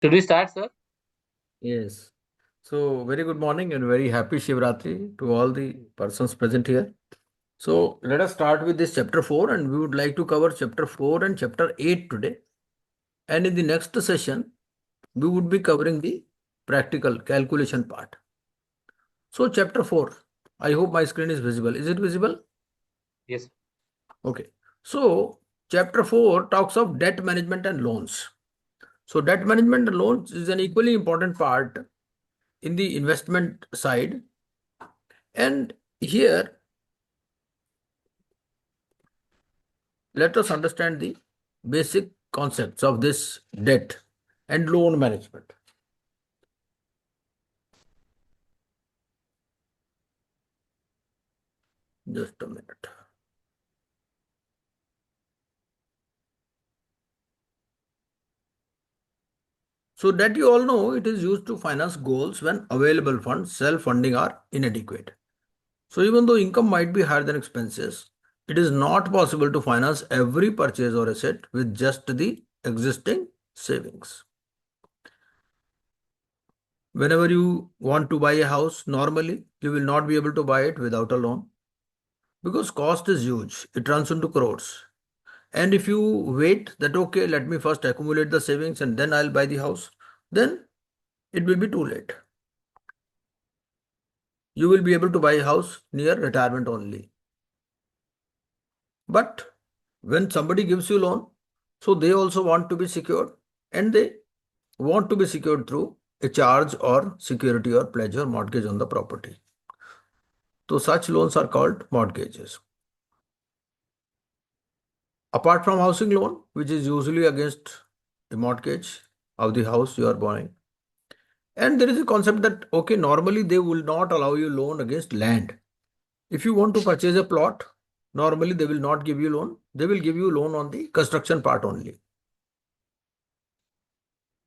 Should we start, sir? Yes. So, very good morning and very happy Shivratri to all the persons present here. So, let us start with this chapter 4, and we would like to cover chapter 4 and chapter 8 today. And in the next session, we would be covering the practical calculation part. So, chapter 4, I hope my screen is visible. Is it visible? Yes. Okay. So, chapter 4 talks of debt management and loans. So, debt management and loans is an equally important part in the investment side. And here, let us understand the basic concepts of this debt and loan management. Just a minute. So that you all know, it is used to finance goals when available funds, self-funding are inadequate. So even though income might be higher than expenses, it is not possible to finance every purchase or asset with just the existing savings. Whenever you want to buy a house, normally you will not be able to buy it without a loan because cost is huge. It runs into crores. And if you wait that, okay, let me first accumulate the savings and then I'll buy the house, then it will be too late. You will be able to buy a house near retirement only. But when somebody gives you loan, so they also want to be secured and they want to be secured through a charge or security or pledge or mortgage on the property. So such loans are called mortgages. Apart from housing loan, which is usually against the mortgage of the house you are buying. And there is a concept that, okay, normally they will not allow you loan against land. If you want to purchase a plot, normally they will not give you loan. They will give you loan on the construction part only.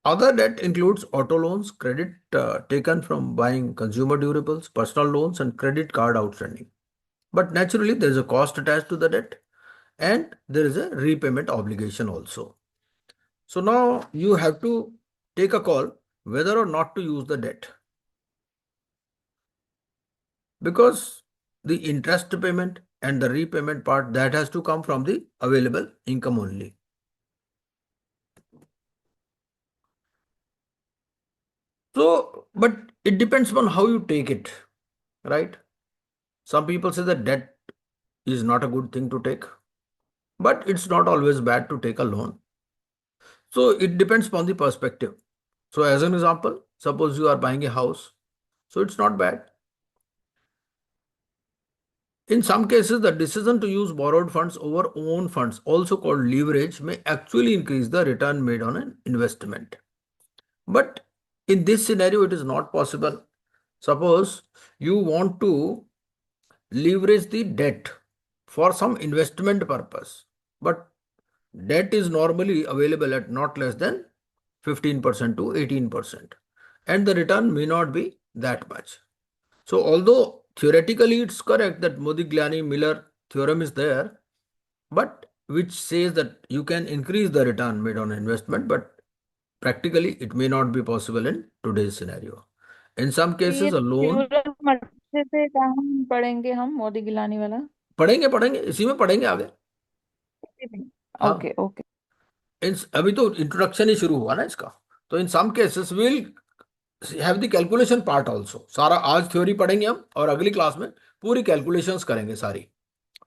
Other debt includes auto loans, credit taken from buying consumer durables, personal loans, and credit card outstanding. But naturally, there is a cost attached to the debt and there is a repayment obligation also. So now you have to take a call whether or not to use the debt. Because the interest payment and the repayment part that has to come from the available income only. So, but it depends on how you take it, right? Some people say that debt is not a good thing to take, but it's not always bad to take a loan. So it depends upon the perspective. So as an example, suppose you are buying a house, so it's not bad. In some cases, the decision to use borrowed funds over own funds, also called leverage, may actually increase the return made on an investment. But in this scenario, it is not possible. Suppose you want to leverage the debt for some investment purpose, but debt is normally available at not less than 15% to 18%, and the return may not be that much. So, although theoretically it's correct that Modigliani Miller theorem is there, but which says that you can increase the return made on investment, but practically it may not be possible in today's scenario. In some तो ये cases, a loan theorem अच्छे से कहाँ पढ़ेंगे हम मोदी गिलानी वाला? पढ़ेंगे पढ़ेंगे इसी में पढ़ेंगे आगे. हाँ. Okay okay. अभी तो इंट्रोडक्शन ही शुरू हुआ ना इसका. तो in some cases will have the calculation part also. सारा आज थ्योरी पढ़ेंगे हम और अगली क्लास में पूरी कैलकुलेशंस करेंगे सारी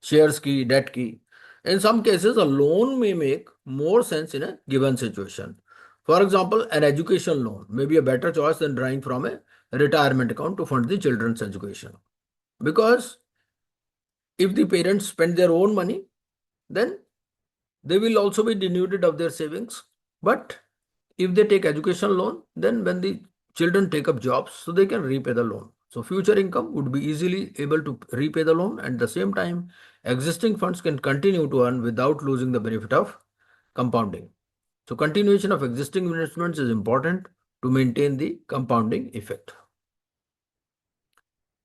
शेयर्स की, डेट की. In some cases, a loan may make more sense in a given situation. For example, an education loan may be a better choice than drawing from a retirement account to fund the children's education. Because if the parents spend their own money, then they will also be denuded of their savings. But if they take education loan, then when the children take up jobs, so they can repay the loan. So future income would be easily able to repay the loan. At the same time, existing funds can continue to earn without losing the benefit of compounding. So continuation of existing investments is important to maintain the compounding effect.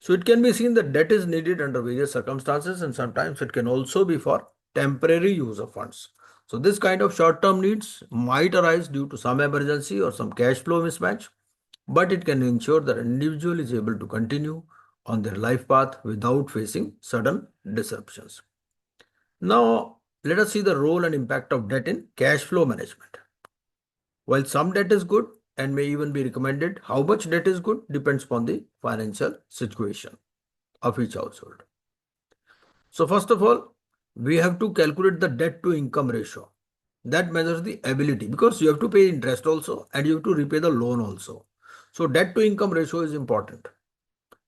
So it can be seen that debt is needed under various circumstances, and sometimes it can also be for temporary use of funds. So this kind of short-term needs might arise due to some emergency or some cash flow mismatch, but it can ensure that an individual is able to continue on their life path without facing sudden disruptions. Now, let us see the role and impact of debt in cash flow management. While some debt is good and may even be recommended, how much debt is good depends upon the financial situation of each household. So, first of all, we have to calculate the debt to income ratio. That measures the ability, because you have to pay interest also and you have to repay the loan also. So, debt to income ratio is important.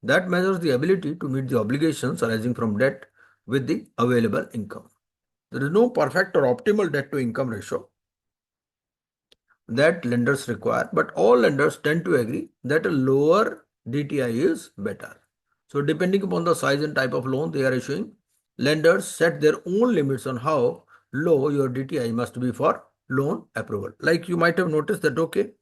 That measures the ability to meet the obligations arising from debt with the available income. There is no perfect or optimal debt to income ratio that lenders require, but all lenders tend to agree that a lower DTI is better. So, depending upon the size and type of loan they are issuing, lenders set their own limits on how low your DTI must be for loan approval. Like you might have noticed that, okay,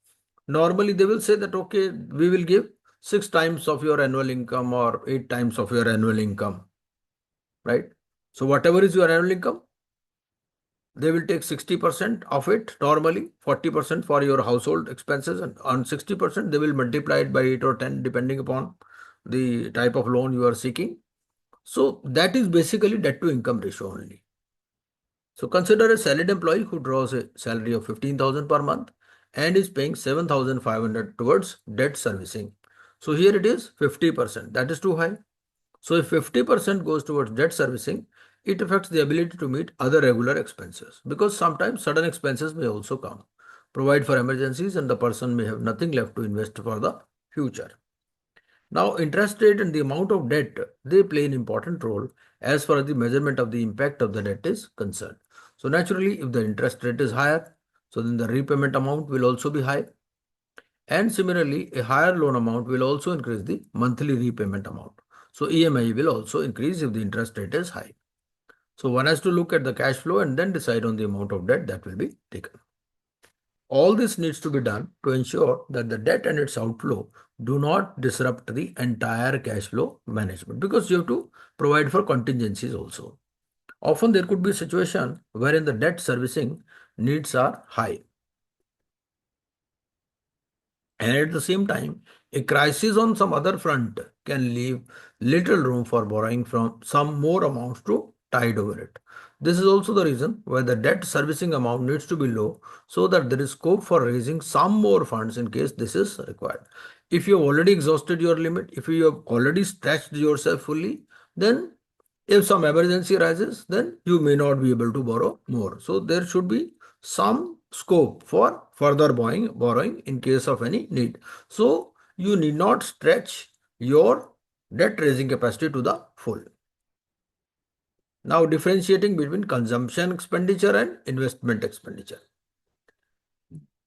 normally they will say that, okay, we will give 6 times of your annual income or 8 times of your annual income, right? So, whatever is your annual income, they will take 60% of it normally, 40% for your household expenses, and on 60% they will multiply it by 8 or 10 depending upon the type of loan you are seeking. So that is basically debt to income ratio only. So consider a salaried employee who draws a salary of 15,000 per month and is paying 7,500 towards debt servicing. So here it is 50%. That is too high. So if 50% goes towards debt servicing, it affects the ability to meet other regular expenses, because sometimes sudden expenses may also come, provide for emergencies, and the person may have nothing left to invest for the future. Now, interest rate and the amount of debt, they play an important role as far as the measurement of the impact of the debt is concerned. So naturally, if the interest rate is higher, so then the repayment amount will also be high. And similarly, a higher loan amount will also increase the monthly repayment amount. So EMI will also increase if the interest rate is high. So one has to look at the cash flow and then decide on the amount of debt that will be taken. All this needs to be done to ensure that the debt and its outflow do not disrupt the entire cash flow management, because you have to provide for contingencies also. Often there could be a situation wherein the debt servicing needs are high. And at the same time, a crisis on some other front can leave little room for borrowing from some more amounts to tide over it. This is also the reason why the debt servicing amount needs to be low, so that there is scope for raising some more funds in case this is required. If you have already exhausted your limit, if you have already stretched yourself fully, then if some emergency arises, then you may not be able to borrow more. So there should be some scope for further borrowing in case of any need. So you need not stretch your debt raising capacity to the full. Now differentiating between consumption expenditure and investment expenditure.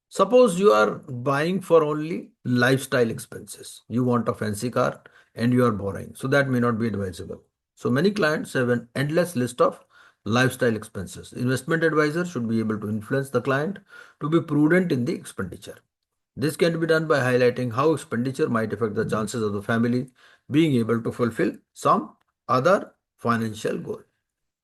Suppose you are buying for only lifestyle expenses. You want a fancy car and you are borrowing. So that may not be advisable. So many clients have an endless list of lifestyle expenses. Investment advisor should be able to influence the client to be prudent in the expenditure. This can be done by highlighting how expenditure might affect the chances of the family being able to fulfill some other financial goal.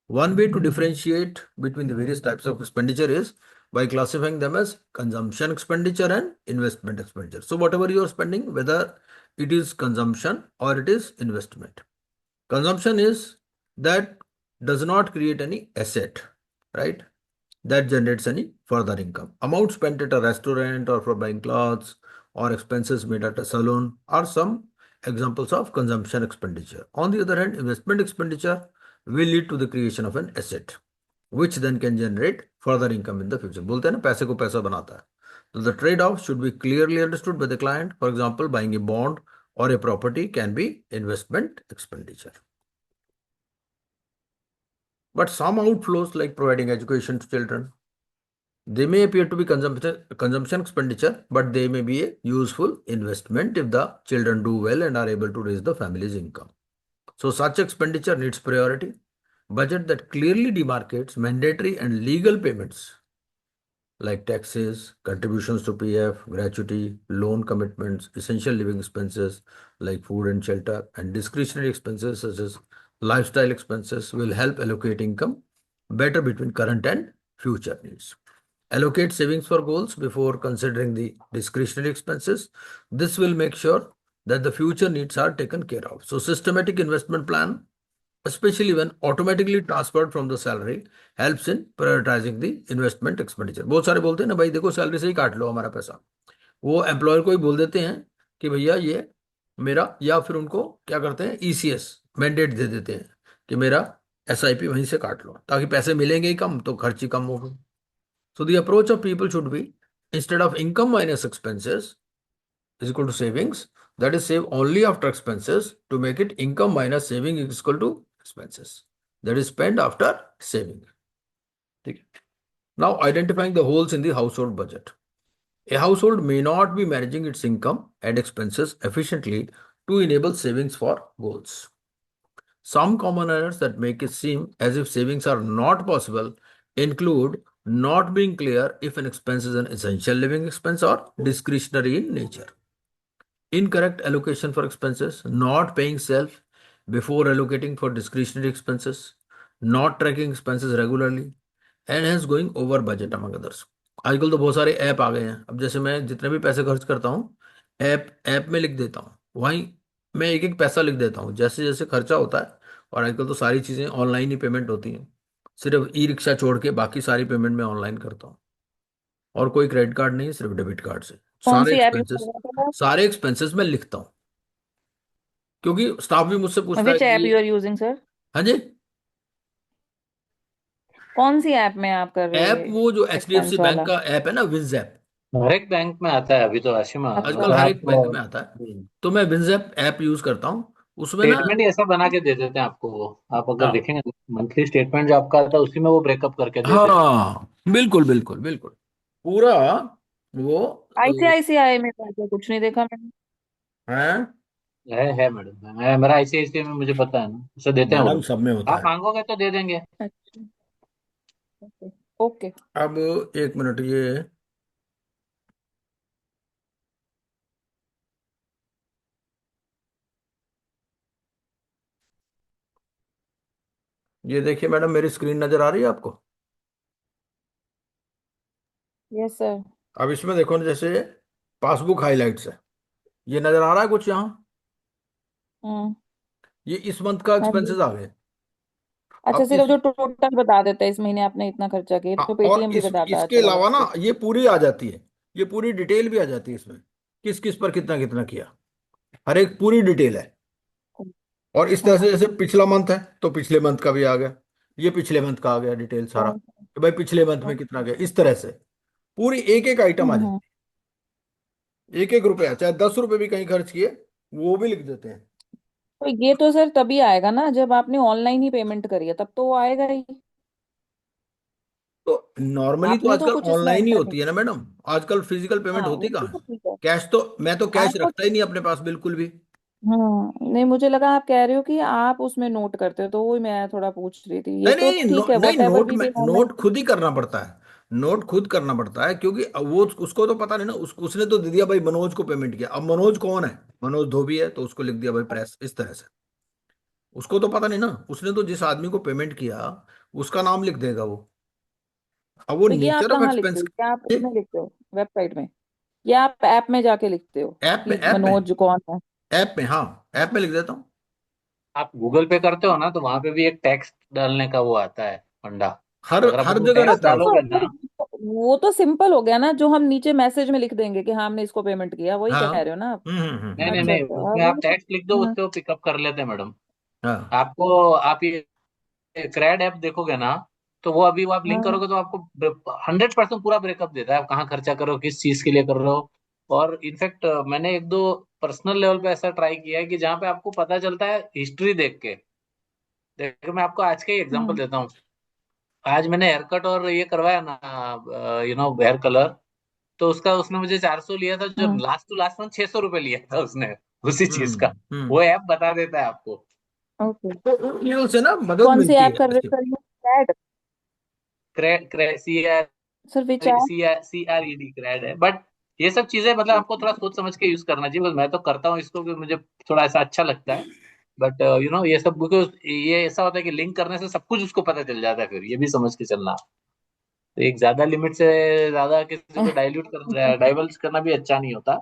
One way to differentiate between the various types of expenditure is by classifying them as consumption expenditure and investment expenditure. So whatever you are spending, whether it is consumption or it is investment. Consumption is that does not create any asset, right? That generates any further income. Amount spent at a restaurant or for buying clothes or expenses made at a salon are some examples of consumption expenditure. On the other hand, investment expenditure will lead to the creation of an asset, which then can generate further income in the future. बोलते हैं ना पैसे को पैसा बनाता है. So the trade-off should be clearly understood by the client. For example, buying a bond or a property can be investment expenditure. But some outflows like providing education to children, they may appear to be consumption expenditure, but they may be a useful investment if the children do well and are able to raise the family's income. So such expenditure needs priority. Budget that clearly demarcates mandatory and legal payments like taxes, contributions to PF, gratuity, loan commitments, essential living expenses like food and shelter, and discretionary expenses such as lifestyle expenses will help allocate income better between current and future needs. Allocate savings for goals before considering the discretionary expenses. This will make sure that the future needs are taken care of. So, systematic investment plan, especially when automatically transferred from the salary, helps in prioritizing the investment expenditure. बहुत सारे बोलते हैं ना भाई देखो salary से ही काट लो हमारा पैसा, वो एम्प्लॉयर को ही बोल देते हैं कि भैया ये मेरा, या फिर उनको क्या करते हैं ईसीएस मैंडेट दे देते हैं कि मेरा एसआईपी वहीं से काट लो, ताकि पैसे मिलेंगे ही कम तो खर्च ही कम होगा. So the approach of people should be, instead of income minus expenses is equal to savings, that is save only after expenses, to make it income minus saving is equal to expenses. That is spend after saving. Okay. Now identifying the holes in the household budget. A household may not be managing its income and expenses efficiently to enable savings for goals. Some common errors that make it seem as if savings are not possible include not being clear if an expense is an essential living expense or discretionary in nature, incorrect allocation for expenses, not paying self before allocating for discretionary expenses, not tracking expenses regularly, and hence going over budget among others. आजकल तो बहुत सारे app आ गए हैं. अब जैसे मैं जितने भी पैसे खर्च करता हूँ ऐप ऐप में लिख देता हूँ, वहीं मैं एक एक पैसा लिख देता हूँ जैसे जैसे खर्चा होता है. और आजकल तो सारी चीज़ें ऑनलाइन ही पेमेंट होती हैं, सिर्फ ई रिक्शा छोड़ के बाकी सारी पेमेंट मैं ऑनलाइन करता हूँ. और कोई क्रेडिट कार्ड नहीं, सिर्फ डेबिट कार्ड से कौन सारे सी ऐप यूज कर एक्सपेंसेस, रहे थे आप? सारे एक्सपेंसेस मैं लिखता हूँ, क्योंकि स्टाफ भी मुझसे पूछता है विच ऐप कि यू आर यूजिंग सर? हाँ जी. कौन सी ऐप में आप कर ऐप रहे वो जो H D F C expense bank वाला? का ऐप है ना, विज ऐप. हर एक बैंक में आता है अभी तो आशिमा। अच्छा। आजकल अगर हर आप एक बैंक में आता है. तो मैं विज ऐप यूज करता हूँ उसमें ना. स्टेटमेंट ही ऐसा बना के दे देते हैं आपको वो, आप अगर हाँ देखेंगे मंथली स्टेटमेंट जो आपका आता है उसी में वो ब्रेकअप करके दे देते हाँ बिल्कुल बिल्कुल बिल्कुल पूरा वो आईसीआईसीआई में करके कुछ नहीं देखा मैंने। है. है मैडम, मेरा आईसीआईसीआई में मुझे पता है ना, उसे देते हैं वो मैडम लोग। सब में होता आप है. मांगोगे तो दे देंगे। अच्छा। ओके। ओके। अब एक मिनट, ये देखिए मैडम, मेरी स्क्रीन नजर आ रही है आपको? Yes sir. अब इसमें देखो ना, जैसे पासबुक हाइलाइट्स है, ये नजर आ रहा है कुछ यहाँ? हम्म। ये इस मंथ का हाँ जी। एक्सपेंसेस आ गए. अच्छा, अब सिर्फ इस, जो टोटल बता देता है इस महीने आपने इतना खर्चा किया, हाँ, तो और पेटीएम भी इस बताता है इसके अलग अलग अलावा ना से। ये पूरी आ जाती है, ये पूरी डिटेल भी आ जाती है इसमें, किस किस पर कितना कितना किया, हर एक पूरी डिटेल है. और इस तरह से हाँ। जैसे पिछला मंथ है तो पिछले मंथ का भी आ गया, ये पिछले मंथ का आ गया डिटेल सारा, हाँ। कि भाई पिछले मंथ में कितना गया, इस तरह से पूरी एक एक आइटम आ हम्म। जाती है. एक एक रुपया चाहे 10 रुपए भी कहीं खर्च किए वो भी लिख देते हैं. तो ये तो सर तभी आएगा ना जब आपने ऑनलाइन ही पेमेंट करी है, तब तो वो आएगा ही। तो नॉर्मली तो आपने तो आजकल कुछ इसमें ऑनलाइन ही एंटर नहीं होती है ना किया। मैडम, आजकल फिजिकल पेमेंट हाँ, होती वो कहाँ तो है? ठीक है। कैश तो मैं तो कैश आपको। रखता ही नहीं अपने पास बिल्कुल भी. नहीं, मुझे लगा आप कह रहे हो कि आप उसमें नोट करते हो, तो वही मैं थोड़ा पूछ रही थी। ये नहीं तो नहीं ठीक है, नहीं, वॉट एवर नोट वी में पे नोट ऑनलाइन। खुद ही करना पड़ता है. नोट खुद करना पड़ता है क्योंकि अब वो उसको तो पता नहीं ना, उसने तो दे दिया भाई मनोज को पेमेंट किया. अब मनोज कौन है? मनोज धोबी है तो उसको लिख दिया भाई प्रेस, इस तरह से. उसको तो पता नहीं ना, उसने तो जिस आदमी को पेमेंट किया उसका नाम लिख देगा वो. अब वो तो ये आप नेचर ऑफ कहाँ लिखते एक्सपेंस. हो? क्या आप उसमें लिखते हो वेबसाइट में, या आप ऐप में जाके लिखते हो ऐप में कि ऐप में मनोज कौन है? ऐप में हाँ, ऐप में लिख देता हूँ. आप गूगल पे करते हो ना, तो वहां पे भी एक टैक्स डालने का वो आता है फंडा। हर तो अगर आप हर उसको जगह टैक्स रहता है तो उसमें. डालोगे फिर ना। वो तो सिंपल हो गया ना, जो हम नीचे मैसेज में लिख देंगे कि हाँ हमने इसको पेमेंट किया, वही कह हाँ. रहे हो ना आप? नहीं नहीं अच्छा नहीं, अच्छा, हाँ उसमें आप वो तो। टैक्स लिख दो, हाँ। उससे वो पिकअप कर लेते हैं मैडम। हाँ. आपको, आप ये क्रैड ऐप देखोगे ना, तो वो अभी वो आप लिंक हाँ। करोगे तो आपको 100% पूरा ब्रेकअप देता है, आप कहाँ खर्चा कर रहे हो, किस चीज के लिए कर रहे हो। और इनफैक्ट मैंने एक दो पर्सनल लेवल पे ऐसा ट्राई किया है कि जहाँ पे आपको पता चलता है हिस्ट्री देख के। देखो मैं आपको आज का ही एग्जांपल हम्म। देता हूँ। आज मैंने हेयर कट और ये करवाया ना, हेयर कलर। तो उसका उसने मुझे 400 लिया था, जो हम्म। लास्ट टू लास्ट मंथ 600 रुपये लिया था उसने उसी चीज का। वो हम्म. ऐप बता देता है आपको। ओके। तो ये उससे ना मदद कौन सी मिलती ऐप है कर रहे ऐसे. हो सर, ये ऐड? क्रे क्रे C R sir which app? C R E D cred है। बट ये सब चीजें मतलब आपको थोड़ा सोच समझ के यूज करना चाहिए, बस मैं तो करता हूँ इसको कि मुझे थोड़ा ऐसा अच्छा लगता है। बट ये सब बिकॉज ये ऐसा होता है कि लिंक करने से सब कुछ उसको पता चल जाता है, फिर ये भी समझ के चलना। तो एक ज्यादा लिमिट से ज्यादा किसी को डाइल्यूट कर डाइवर्स करना भी अच्छा नहीं होता,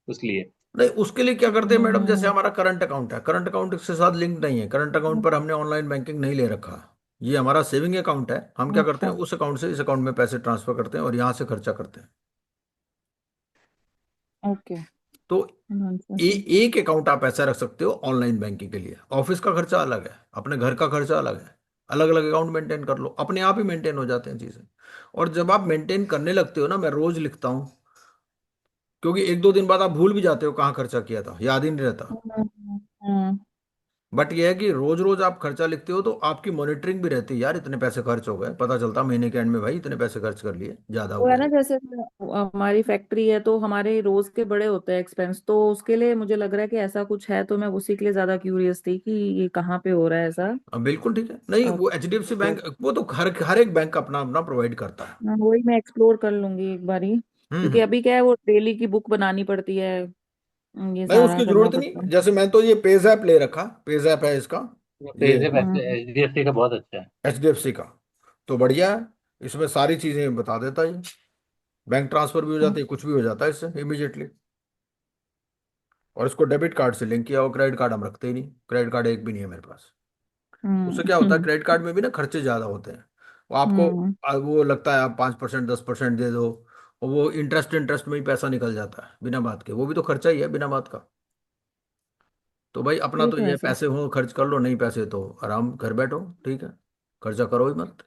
इसलिए। नहीं, उसके लिए क्या करते हैं मैडम, जैसे हम्म। हमारा करंट अकाउंट है, करंट अकाउंट के साथ लिंक नहीं है, करंट अकाउंट पर हमने ऑनलाइन बैंकिंग नहीं ले रखा। ये हमारा सेविंग अकाउंट है, हम क्या करते अच्छा। हैं उस अकाउंट से इस अकाउंट में पैसे ट्रांसफर करते हैं और यहाँ से खर्चा करते हैं। ओके। तो नॉनसेंस। एक अकाउंट आप ऐसा रख सकते हो ऑनलाइन बैंकिंग के लिए। ऑफिस का खर्चा अलग है, अपने घर का खर्चा अलग है, अलग अलग अकाउंट मेंटेन कर लो, अपने आप ही मेंटेन हो जाते हैं चीजें। और जब आप मेंटेन करने लगते हो ना, मैं रोज लिखता हूँ, क्योंकि एक दो दिन बाद आप भूल भी जाते हो कहाँ खर्चा किया था, याद ही नहीं रहता। हम्म। बट ये है कि रोज रोज आप खर्चा लिखते हो तो आपकी मॉनिटरिंग भी रहती है, यार इतने पैसे खर्च हो गए, पता चलता महीने के एंड में, भाई इतने पैसे खर्च कर लिए, ज्यादा हो वो है गया ना, ये। जैसे हमारी फैक्ट्री है तो हमारे रोज के बड़े होते हैं एक्सपेंस, तो उसके लिए मुझे लग रहा है कि ऐसा कुछ है, तो मैं उसी के लिए ज्यादा क्यूरियस थी कि ये कहाँ पे हो रहा है ऐसा। बिल्कुल ठीक है, नहीं अब वो एचडीएफसी तो बैंक, वो तो हर हर एक बैंक अपना अपना प्रोवाइड करता है। हाँ, वही मैं एक्सप्लोर कर लूंगी एक बारी, क्योंकि हम्म। अभी क्या है, वो डेली की बुक बनानी पड़ती है, ये नहीं सारा उसकी करना जरूरत पड़ता नहीं, है। जैसे मैं तो ये पेज ऐप ले रखा, पेज ऐप है इसका, ये पेजे पैसे हम्म। HDFC का बहुत अच्छा है। एचडीएफसी का, तो बढ़िया है। इसमें सारी चीजें बता देता है ये। बैंक ट्रांसफर भी हो जाती है, कुछ भी हो जाता है इससे इमीडिएटली। और इसको डेबिट कार्ड से लिंक किया, और क्रेडिट कार्ड हम रखते ही नहीं, क्रेडिट कार्ड एक भी नहीं है मेरे पास। उससे क्या होता है, हम्म। क्रेडिट कार्ड में भी ना खर्चे ज्यादा होते हैं। वो आपको हम्म। वो लगता है आप 5% 10% दे दो, और वो इंटरेस्ट इंटरेस्ट में ही पैसा निकल जाता है बिना बात के, वो भी तो खर्चा ही है बिना बात का। तो भाई अपना ये तो तो ये है है, सर। पैसे हो खर्च कर लो, नहीं पैसे तो आराम घर बैठो, ठीक है, खर्चा करो ही मत।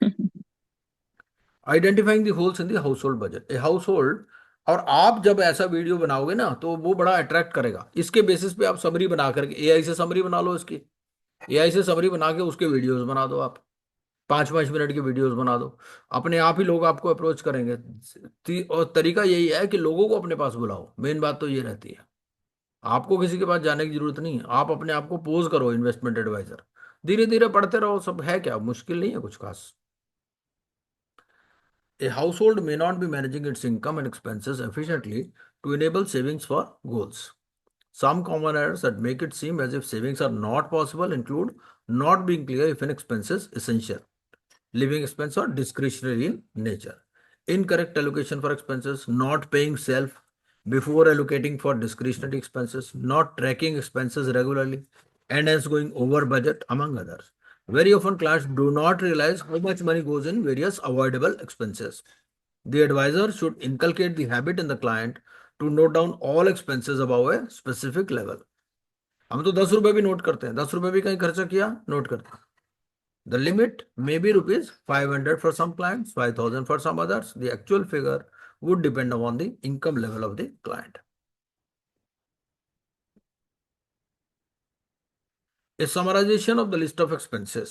Identifying the holes in the house hold budget, a house hold. और आप जब ऐसा वीडियो बनाओगे ना तो वो बड़ा अट्रैक्ट करेगा, इसके बेसिस पे आप समरी बना करके एआई से समरी बना लो इसकी, एआई से समरी बना के उसके वीडियोस बना दो आप, 5 5 मिनट की वीडियोस बना दो, अपने आप ही लोग आपको अप्रोच करेंगे। और तरीका यही है कि लोगों को अपने पास बुलाओ, मेन बात तो ये रहती है। आपको किसी के पास जाने की जरूरत नहीं है, आप अपने आप को पोज करो इन्वेस्टमेंट एडवाइजर, धीरे धीरे पढ़ते रहो, सब है क्या मुश्किल नहीं है कुछ खास। A household may not be managing its income and expenses efficiently to enable savings for goals. Some common errors that make it seem as if savings are not possible include not being clear if an expense is essential, living expense or discretionary in nature, incorrect allocation for expenses, not paying self before allocating for discretionary expenses, not tracking expenses regularly, and hence going over budget, among others. Very often, clients do not realize how much money goes in various avoidable expenses. The advisor should inculcate the habit in the client to note down all expenses above a specific level. हम तो 10 रुपए भी note करते हैं, 10 रुपए भी कहीं खर्चा किया नोट करते हैं। The limit may be rupees 500 for some clients, 5,000 for some others. The actual figure would depend upon the income level of the client. A summarization of the list of expenses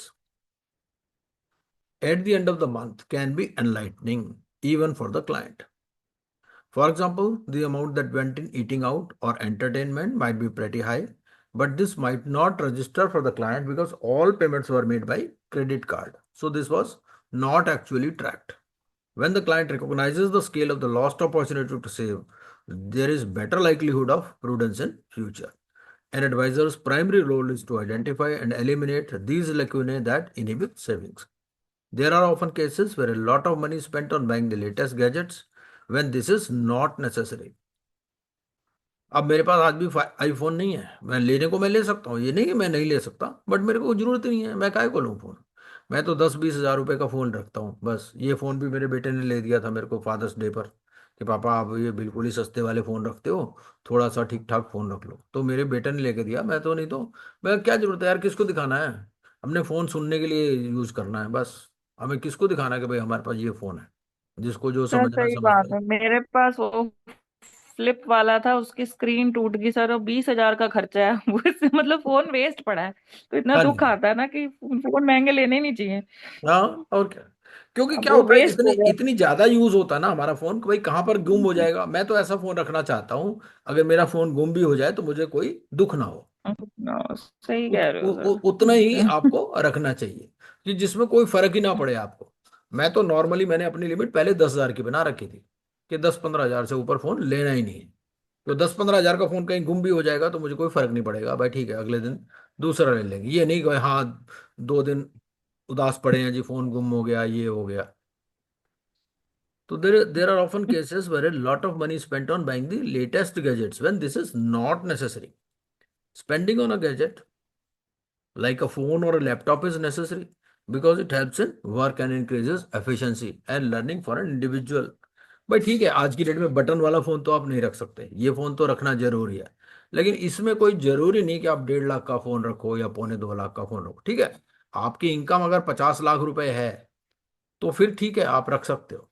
at the end of the month can be enlightening even for the client. For example, the amount that went in eating out or entertainment might be pretty high, but this might not register for the client because all payments were made by credit card. So this was not actually tracked. When the client recognizes the scale of the lost opportunity to save, there is better likelihood of prudence in future. An advisor's primary role is to identify and eliminate these lacunae that inhibit savings. There are often cases where a lot of money is spent on buying the latest gadgets when this is not necessary. अब मेरे पास आज भी iPhone नहीं है, मैं लेने को मैं ले सकता हूँ, ये नहीं कि मैं नहीं ले सकता, बट मेरे को जरूरत नहीं है, मैं काहे को लूँ फोन। मैं तो 10 20 हज़ार रुपए का फोन रखता हूँ बस। ये फोन भी मेरे बेटे ने ले दिया था मेरे को फादर्स डे पर, कि पापा आप ये बिल्कुल ही सस्ते वाले फोन रखते हो, थोड़ा सा ठीक ठाक फोन रख लो, तो मेरे बेटे ने लेके दिया, मैं तो नहीं तो। मैं क्या जरूरत है यार, किसको दिखाना है, हमने फोन सुनने के लिए यूज करना है बस। हमें किसको दिखाना है कि भाई हमारे पास ये फोन है, जिसको जो सर समझना है सही समझता बात है। है, मेरे पास वो फ्लिप वाला था, उसकी स्क्रीन टूट गई सर, और 20,000 का खर्चा है वो इससे मतलब फोन वेस्ट पड़ा है। तो इतना हाँ दुख जी। आता है ना कि फोन महंगे लेने ही नहीं चाहिए। हाँ, और क्या। क्योंकि अब क्या वो होता है, वेस्ट इतनी हो गया। इतनी ज्यादा यूज होता है ना हमारा फोन कि भाई कहाँ पर गुम हो जाएगा, मैं तो ऐसा फोन रखना चाहता हूँ, अगर मेरा फोन गुम भी हो जाए तो मुझे कोई दुख ना हो। सही कह रहे हो उतना ही सर। आपको रखना चाहिए कि जिसमें कोई फर्क ही ना पड़े आपको। मैं तो नॉर्मली मैंने अपनी लिमिट पहले 10 हज़ार की बना रखी थी, कि 10 15 हज़ार से ऊपर फोन लेना ही नहीं है। तो 10 15 हज़ार का फोन कहीं गुम भी हो जाएगा तो मुझे कोई फर्क नहीं पड़ेगा, भाई ठीक है अगले दिन दूसरा ले लेंगे। ये नहीं कि हाँ 2 दिन उदास पड़े हैं जी, फोन गुम हो गया, ये हो गया। So there are often cases where a lot of money is spent on buying the latest gadgets when this is not necessary. Spending on a gadget like a phone or a laptop is necessary because it helps in work and increases efficiency and learning for an individual. भाई ठीक है, आज की date में button वाला phone तो आप नहीं रख सकते, ये फोन तो रखना जरूरी है, लेकिन इसमें कोई जरूरी नहीं कि आप 1.5 लाख का फोन रखो या 1.25 लाख का फोन रखो। ठीक है, आपकी इनकम अगर 50 लाख रुपए है तो फिर ठीक है, आप रख सकते हो,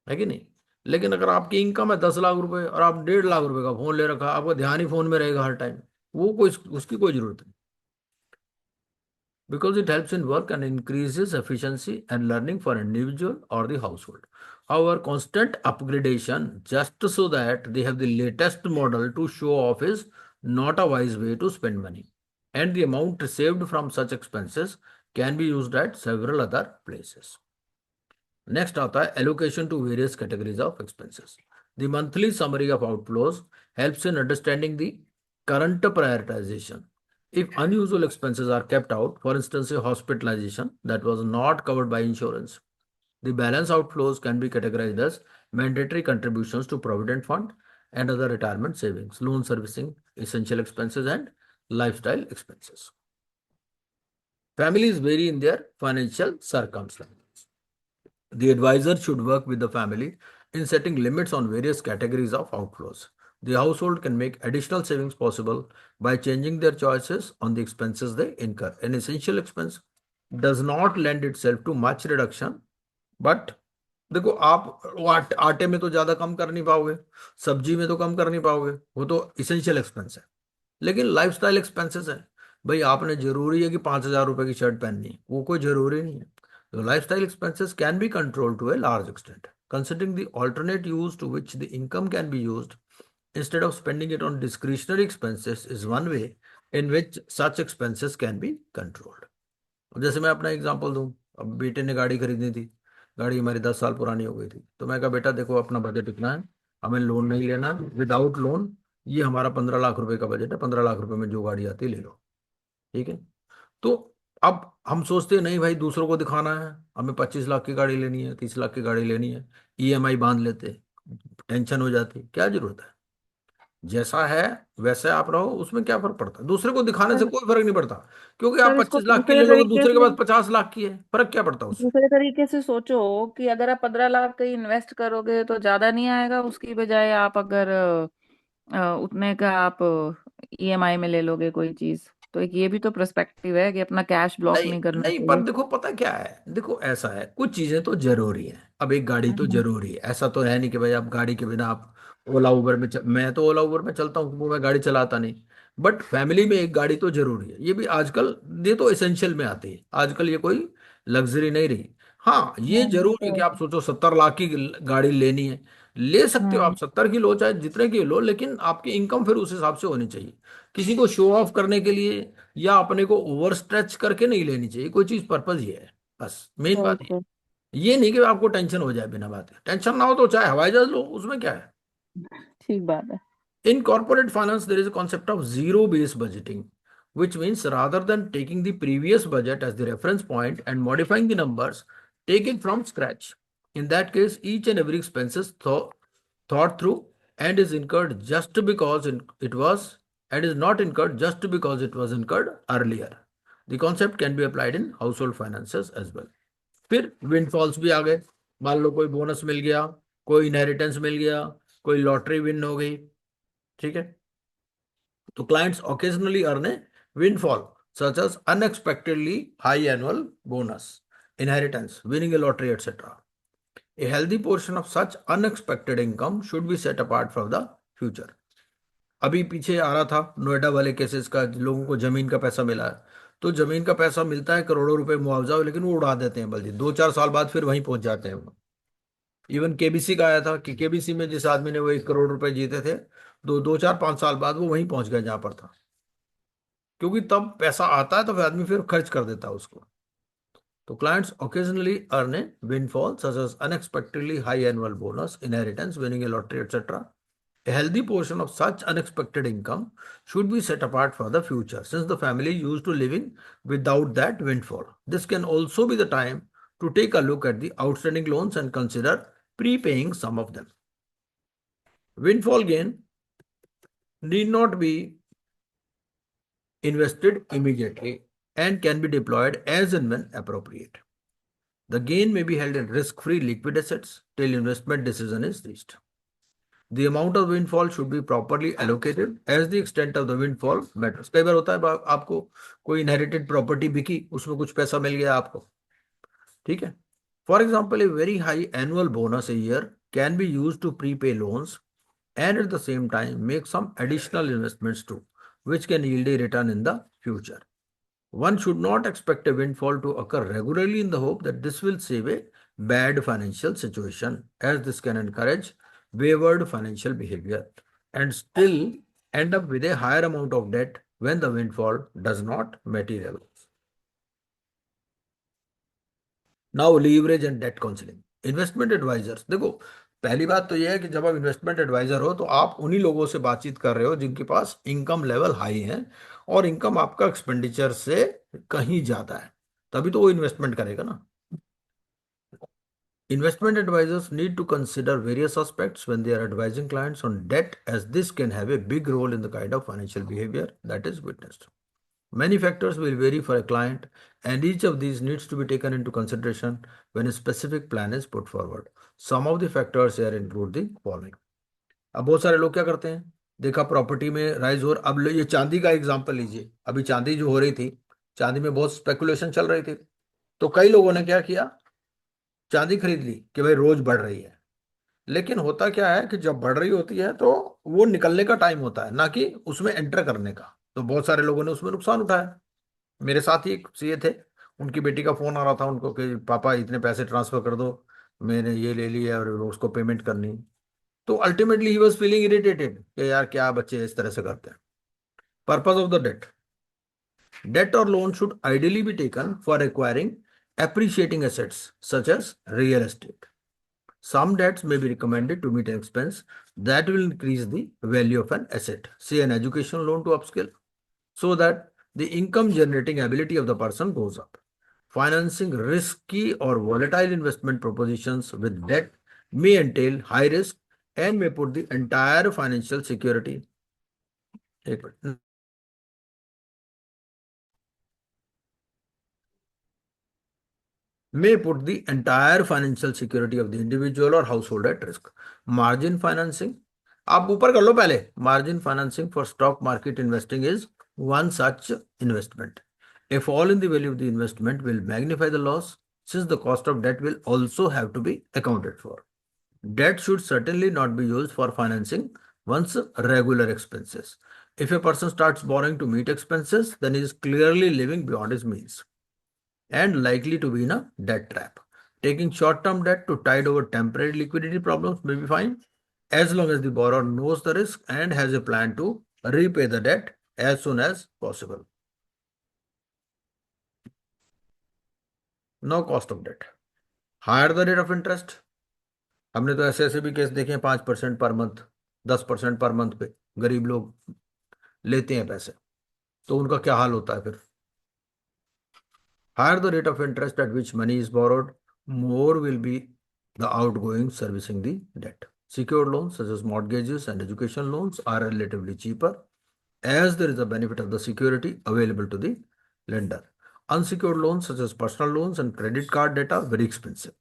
है कि नहीं। लेकिन अगर आपकी इनकम है 10 लाख रुपए और आप 1.5 लाख रुपए का फोन ले रखा, आपका ध्यान ही फोन में रहेगा हर टाइम, वो कोई उसकी कोई जरूरत नहीं, because it helps in work and increases efficiency and learning for individual or the household. However, constant upgradation just so that they have the latest model to show off is not a wise way to spend money. And the amount saved from such expenses can be used at several other places. Next आता है allocation to various categories of expenses. The monthly summary of outflows helps in understanding the current prioritization. If unusual expenses are kept out, for instance, a hospitalization that was not covered by insurance, the balance outflows can be categorized as mandatory contributions to Provident Fund and other retirement savings, loan servicing, essential expenses, and lifestyle expenses. Families vary in their financial circumstances. The advisor should work with the family in setting limits on various categories of outflows. The household can make additional savings possible by changing their choices on the expenses they incur. An essential expense does not lend itself to much reduction, but देखो आप वो आटे में तो ज्यादा कम कर नहीं पाओगे, सब्जी में तो कम कर नहीं पाओगे, वो तो इसेंशियल एक्सपेंस है। लेकिन लाइफस्टाइल एक्सपेंसेस है, भाई आपने जरूरी है कि 5,000 रुपए की शर्ट पहननी है, वो कोई जरूरी नहीं है। तो lifestyle expenses can be controlled to a large extent considering the alternate use to which the income can be used instead of spending it on discretionary expenses is one way in which such expenses can be controlled. अब जैसे मैं अपना example दूं, अब बेटे ने गाड़ी खरीदनी थी, गाड़ी हमारी 10 साल पुरानी हो गई थी, तो मैं कहा बेटा देखो अपना बजट इतना है, हमें लोन नहीं लेना, विदाउट लोन ये हमारा 15 लाख रुपए का बजट है, 15 लाख रुपए में जो गाड़ी आती है ले लो। ठीक है, तो अब हम सोचते हैं नहीं भाई दूसरों को दिखाना है, हमें 25 लाख की गाड़ी लेनी है, 30 लाख की गाड़ी लेनी है, ईएमआई बांध लेते, टेंशन हो जाती, क्या जरूरत है। जैसा है वैसे आप रहो, उसमें क्या फर्क पड़ता है, दूसरे को दिखाने से सर कोई फर्क नहीं पड़ता, क्योंकि आप सर इसको 25 लाख की दूसरे ले लोगे, तरीके दूसरे के से, पास 50 लाख की है, फर्क क्या पड़ता है उससे। दूसरे तरीके से सोचो कि अगर आप 15 लाख कहीं इन्वेस्ट करोगे तो ज्यादा नहीं आएगा, उसकी बजाय आप अगर उतने का आप ईएमआई में ले लोगे कोई चीज, तो एक ये भी तो पर्सपेक्टिव है कि अपना कैश ब्लॉक नहीं नहीं करना नहीं, पर चाहिए। देखो पता क्या है, देखो ऐसा है कुछ चीजें तो जरूरी है, अब एक गाड़ी तो हम्म। जरूरी है, ऐसा तो है नहीं कि भाई आप गाड़ी के बिना आप ओला उबर में मैं तो ओला उबर में चलता हूँ, वो मैं गाड़ी चलाता नहीं, बट फैमिली में एक गाड़ी तो जरूरी है, ये भी आजकल ये तो एसेंशियल में आती है, आजकल ये कोई लग्जरी नहीं रही। हाँ ये हाँ, ये जरूर है तो कि है। आप सोचो 70 लाख की गाड़ी लेनी है, ले सकते हो आप हम्म। 70 की लो चाहे जितने की लो, लेकिन आपकी इनकम फिर उस हिसाब से होनी चाहिए। किसी को शो ऑफ करने के लिए या अपने को ओवर स्ट्रेच करके नहीं लेनी चाहिए कोई चीज, पर्पज ये है, बस मेन बात राइट। ये नहीं कि आपको टेंशन हो जाए, बिना बात के टेंशन ना हो तो चाहे हवाई जहाज लो, उसमें क्या है। ठीक बात है। In corporate finance, there is a concept of zero-based budgeting, which means rather than taking the previous budget as the reference point and modifying the numbers, take it from scratch. In that case, each and every expense is thought through and is incurred just because it was, and is not incurred just because it was incurred earlier. The concept can be applied in household finances as well. फिर विंडफॉल्स भी आ गए, मान लो कोई bonus मिल गया, कोई inheritance मिल गया, कोई lottery win हो गई, ठीक है, तो clients occasionally earn a windfall such as unexpectedly high annual bonus, inheritance, winning a lottery, etc. A healthy portion of such unexpected income should be set apart from the future. अभी पीछे आ रहा था नोएडा वाले केसेस का, लोगों को जमीन का पैसा मिला है, तो जमीन का पैसा मिलता है करोड़ों रुपए मुआवजा, लेकिन वो उड़ा देते हैं, बल्कि 2-4 साल बाद फिर वहीं पहुंच जाते हैं वो। इवन केबीसी का आया था कि केबीसी में जिस आदमी ने वो 1 करोड़ रुपए जीते थे, 2-4-5 साल बाद वो वहीं पहुंच गए जहां पर था, क्योंकि तब पैसा आता है तो फिर आदमी फिर खर्च कर देता है उसको। तो clients occasionally earn a windfall such as unexpectedly high annual bonus, inheritance, winning a lottery, etc. A healthy portion of such unexpected income should be set apart for the future, since the family is used to living without that windfall. This can also be the time to take a look at the outstanding loans and consider prepaying some of them. Windfall gain need not be invested immediately and can be deployed as and when appropriate. The gain may be held in risk-free liquid assets till investment decision is reached. The amount of windfall should be properly allocated as the extent of the windfall matters. कई बार होता है आपको कोई inherited property बिकी, उसमें कुछ पैसा मिल गया आपको, ठीक है. For example, a very high annual bonus a year can be use to prepay loans and at the same time make some additional investments too, which can yield a return in the future. One should not expect a windfall to occur regularly in the hope that this will save a bad financial situation, as this can encourage wayward financial behavior and still end up with a higher amount of debt when the windfall does not materialize. Now, leverage and debt counseling. Investment advisors, देखो पहली बात तो यह है कि जब आप investment adviser हो तो आप उन्हीं लोगों से बातचीत कर रहे हो जिनके पास इनकम लेवल हाई है और इनकम आपका एक्सपेंडिचर से कहीं ज्यादा है, तभी तो वो इन्वेस्टमेंट करेगा ना. Investment advisors need to consider various aspects when they are advising clients on debt, as this can have a big role in the kind of financial behavior that is witnessed. Many factors will vary for a client, and each of these needs to be taken into consideration when a specific plan is put forward. Some of the factors here include the following. अब बहुत सारे लोग क्या करते हैं, देखा property में rise हो, अब ये चांदी का एग्जांपल लीजिए. अभी चांदी जो हो रही थी, चांदी में बहुत स्पेकुलेशन चल रही थी, तो कई लोगों ने क्या किया, चांदी खरीद ली कि भाई रोज बढ़ रही है. लेकिन होता क्या है कि जब बढ़ रही होती है तो वो निकलने का टाइम होता है, ना कि उसमें एंटर करने का. तो बहुत सारे लोगों ने उसमें नुकसान उठाया. मेरे साथ ही एक सीए थे, उनकी बेटी का फोन आ रहा था उनको कि पापा इतने पैसे ट्रांसफर कर दो, मैंने ये ले लिया और उसको पेमेंट करनी. तो ultimately he was feeling irritated कि यार क्या बच्चे इस तरह से करते हैं. Purpose of the debt. Debt or loan should ideally be taken for acquiring appreciating assets such as real estate. Some debts may be recommended to meet an expense that will increase the value of an asset, say an education loan to upskill, so that the income generating ability of the person goes up. Financing risky or volatile investment propositions with debt may entail high risk and may put the entire financial security. May put the entire financial security of the individual or household at risk. Margin financing, आप ऊपर कर लो पहले. Margin financing for stock market investing is one such investment. A fall in the value of the investment will magnify the loss, since the cost of debt will also have to be accounted for. Debt should certainly not be used for financing one's regular expenses. If a person starts borrowing to meet expenses, then he is clearly living beyond his means and likely to be in a debt trap. Taking short-term debt to tide over temporary liquidity problems may be fine, as long as the borrower knows the risk and has a plan to repay the debt as soon as possible. No cost of debt. Higher the rate of interest. हमने तो ऐसे ऐसे भी case देखे हैं, 5% per month, 10% per month पे गरीब लोग लेते हैं पैसे, तो उनका क्या हाल होता है फिर. Higher the rate of interest at which money is borrowed, more will be the outgoing servicing the debt. Secured loans such as mortgages and education loans are relatively cheaper, as there is a benefit of the security available to the lender. Unsecured loans such as personal loans and credit card debt are very expensive.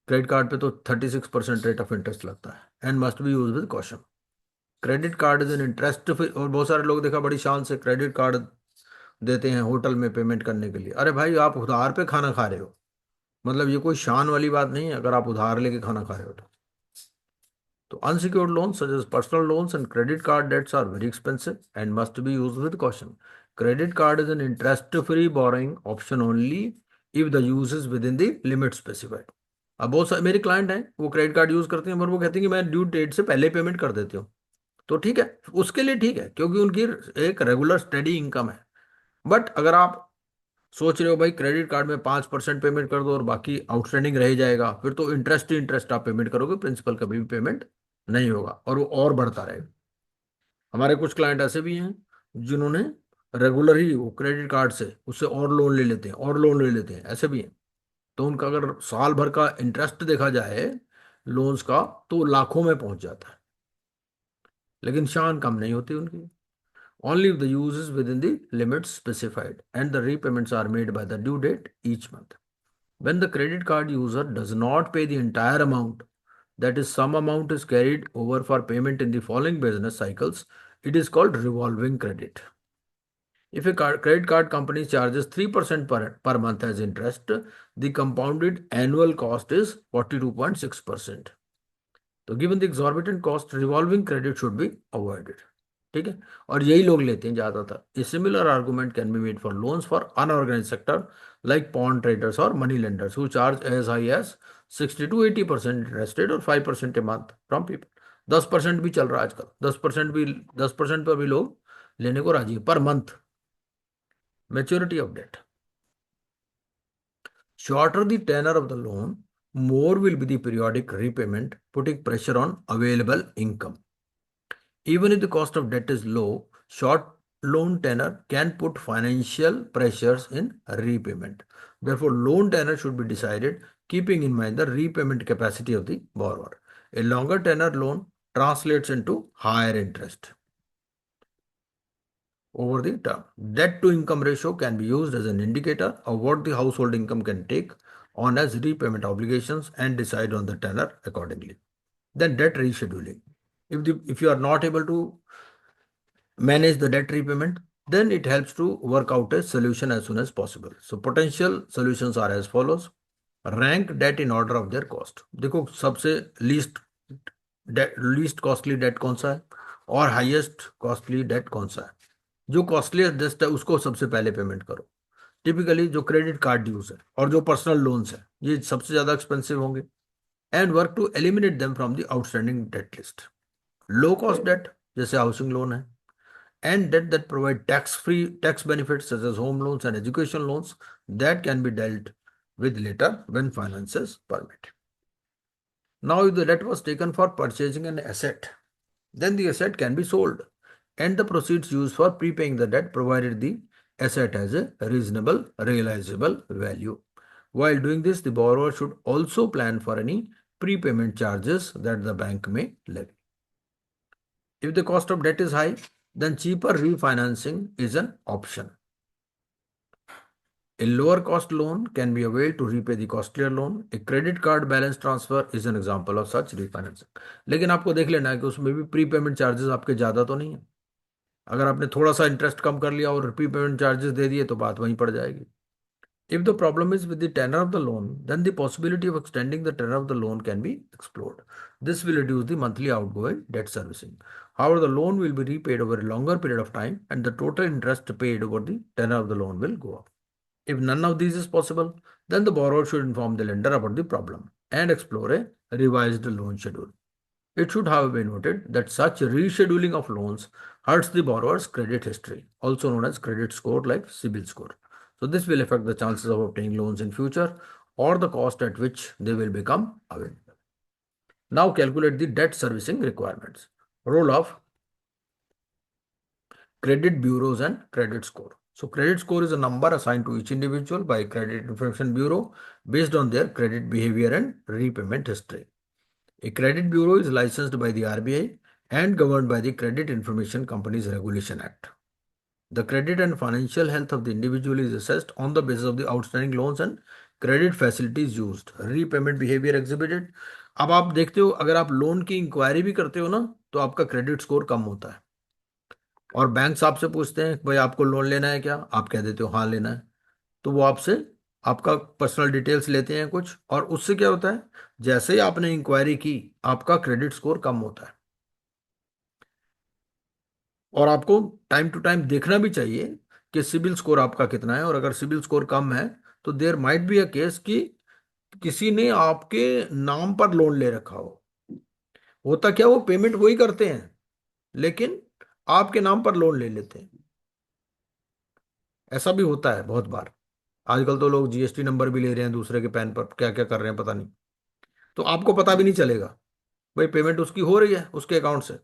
Credit card पे तो 36% rate of interest लगता है and must be use with caution. Credit card is an interest, और बहुत सारे लोग देखा बड़ी शान से क्रेडिट कार्ड देते हैं होटल में पेमेंट करने के लिए. अरे भाई, आप उधार पे खाना खा रहे हो, मतलब ये कोई शान वाली बात नहीं है अगर आप उधार लेके खाना खा रहे हो तो. Unsecured loans such as personal loans and credit card debts are very expensive and must be used with caution. Credit card is an interest-free borrowing option only if the use is within the limit specified. अब बहुत सारे मेरे client हैं, वो credit card use करते हैं पर वो कहते हैं कि मैं ड्यू डेट से पहले पेमेंट कर देती हूँ. तो ठीक है, उसके लिए ठीक है क्योंकि उनकी एक रेगुलर स्टडी इनकम है. बट अगर आप सोच रहे हो भाई क्रेडिट कार्ड में 5% पेमेंट कर दो और बाकी आउटस्टैंडिंग रह जाएगा, फिर तो इंटरेस्ट ही इंटरेस्ट आप पेमेंट करोगे, प्रिंसिपल कभी भी पेमेंट नहीं होगा और वो और बढ़ता रहेगा. हमारे कुछ क्लाइंट ऐसे भी हैं जिन्होंने रेगुलर ही वो क्रेडिट कार्ड से उससे और लोन ले लेते हैं और लोन ले लेते हैं, ऐसे भी हैं. तो उनका अगर साल भर का इंटरेस्ट देखा जाए लोन्स का, तो लाखों में पहुंच जाता है, लेकिन शान कम नहीं होती उनकी। Only if the use is within the limits specified and the repayments are made by the due date each month. When the credit card user does not pay the entire amount, that is, some amount is carried over for payment in the following business cycles, it is called revolving credit. If a credit card company charges 3% per month as interest, the compounded annual cost is 42.6%. तो given the exorbitant cost, revolving credit should be avoided. ठीक है, और यही लोग लेते हैं ज्यादातर। A similar argument can be made for loans for unorganised sector like pawn traders और money lenders who charge as high as 60 to 80% interested और 5% ए मंथ फ्रॉम पीपल। 10% भी चल रहा है आजकल, 10% भी, 10% पर भी लोग लेने को राजी है पर month. Maturity of debt, shorter the tenor of the loan, more will be the periodic repayment, putting pressure on available income. Even if the cost of debt is low, short loan tenor can put financial pressures in repayment. Therefore, loan tenor should be decided keeping in mind the repayment capacity of the borrower. A longer tenor loan translates into higher interest over the term. Debt to income ratio can be used as an indicator of what the household income can take on as repayment obligations and decide on the tenor accordingly. Then debt rescheduling. If you are not able to manage the debt repayment, then it helps to work out a solution as soon as possible. So potential solutions are as follows. Rank debt in order of their cost. देखो सबसे least costly date कौन सा है और highest costly date कौन सा है। जो कॉस्टलीस्ट डेट है उसको सबसे पहले पेमेंट करो। टिपिकली जो क्रेडिट कार्ड ड्यूज है और जो पर्सनल लोन्स है ये सबसे ज्यादा एक्सपेंसिव होंगे। And work to eliminate them from the outstanding debt list. Low cost debt जैसे हाउसिंग लोन है, and debt that provide tax benefits such as home loans and education loans, that can be dealt with later when finances permit. Now if the debt was taken for purchasing an asset, then the asset can be sold and the proceeds used for prepaying the debt provided the asset has a reasonable realizable value. While doing this, the borrower should also plan for any prepayment charges that the bank may levy. If the cost of debt is high, then cheaper refinancing is an option. A lower cost loan can be availed to repay the costlier loan. A credit card balance transfer is an example of such refinancing. लेकिन आपको देख लेना है कि उसमें भी prepayment charges आपके ज़्यादा तो नहीं है। अगर आपने थोड़ा सा इंटरेस्ट कम कर लिया और प्रीपेमेंट चार्जेस दे दिए तो बात वहीं पड़ जाएगी। If the problem is with the tenor of the loan, then the possibility of extending the tenor of the loan can be explored. This will reduce the monthly outgoing debt servicing. However, the loan will be repaid over a longer period of time and the total interest paid over the tenor of the loan will go up. If none of these is possible, then the borrower should inform the lender about the problem and explore a revised loan schedule. It should, however, be noted that such rescheduling of loans hurts the borrower's credit history, also known as credit score like CIBIL score. So this will affect the chances of obtaining loans in future or the cost at which they will become available. Now calculate the debt servicing requirements. Role of credit bureaus and credit score. So credit score is a number assigned to each individual by Credit Information Bureau based on their credit behavior and repayment history. A credit bureau is licensed by the RBI and governed by the Credit Information Companies Regulation Act. The credit and financial health of the individual is assessed on the basis of the outstanding loans and credit facilities used. Repayment behavior exhibited. अब आप देखते हो अगर आप loan की inquiry भी करते हो ना तो आपका क्रेडिट स्कोर कम होता है और बैंक आपसे पूछते हैं भाई आपको लोन लेना है क्या, आप कह देते हो हाँ लेना है, तो वो आपसे आपका पर्सनल डिटेल्स लेते हैं कुछ और उससे क्या होता है जैसे ही आपने इंक्वायरी की आपका क्रेडिट स्कोर कम होता है। और आपको टाइम टू टाइम देखना भी चाहिए कि सिबिल स्कोर आपका कितना है, और अगर सिबिल स्कोर कम है तो there might be a case कि किसी ने आपके नाम पर लोन ले रखा हो। होता क्या, वो पेमेंट वही करते हैं लेकिन आपके नाम पर लोन ले लेते हैं। ऐसा भी होता है बहुत बार। आजकल तो लोग जीएसटी नंबर भी ले रहे हैं दूसरे के पैन पर, क्या क्या कर रहे हैं पता नहीं। तो आपको पता भी नहीं चलेगा भाई पेमेंट उसकी हो रही है उसके अकाउंट से,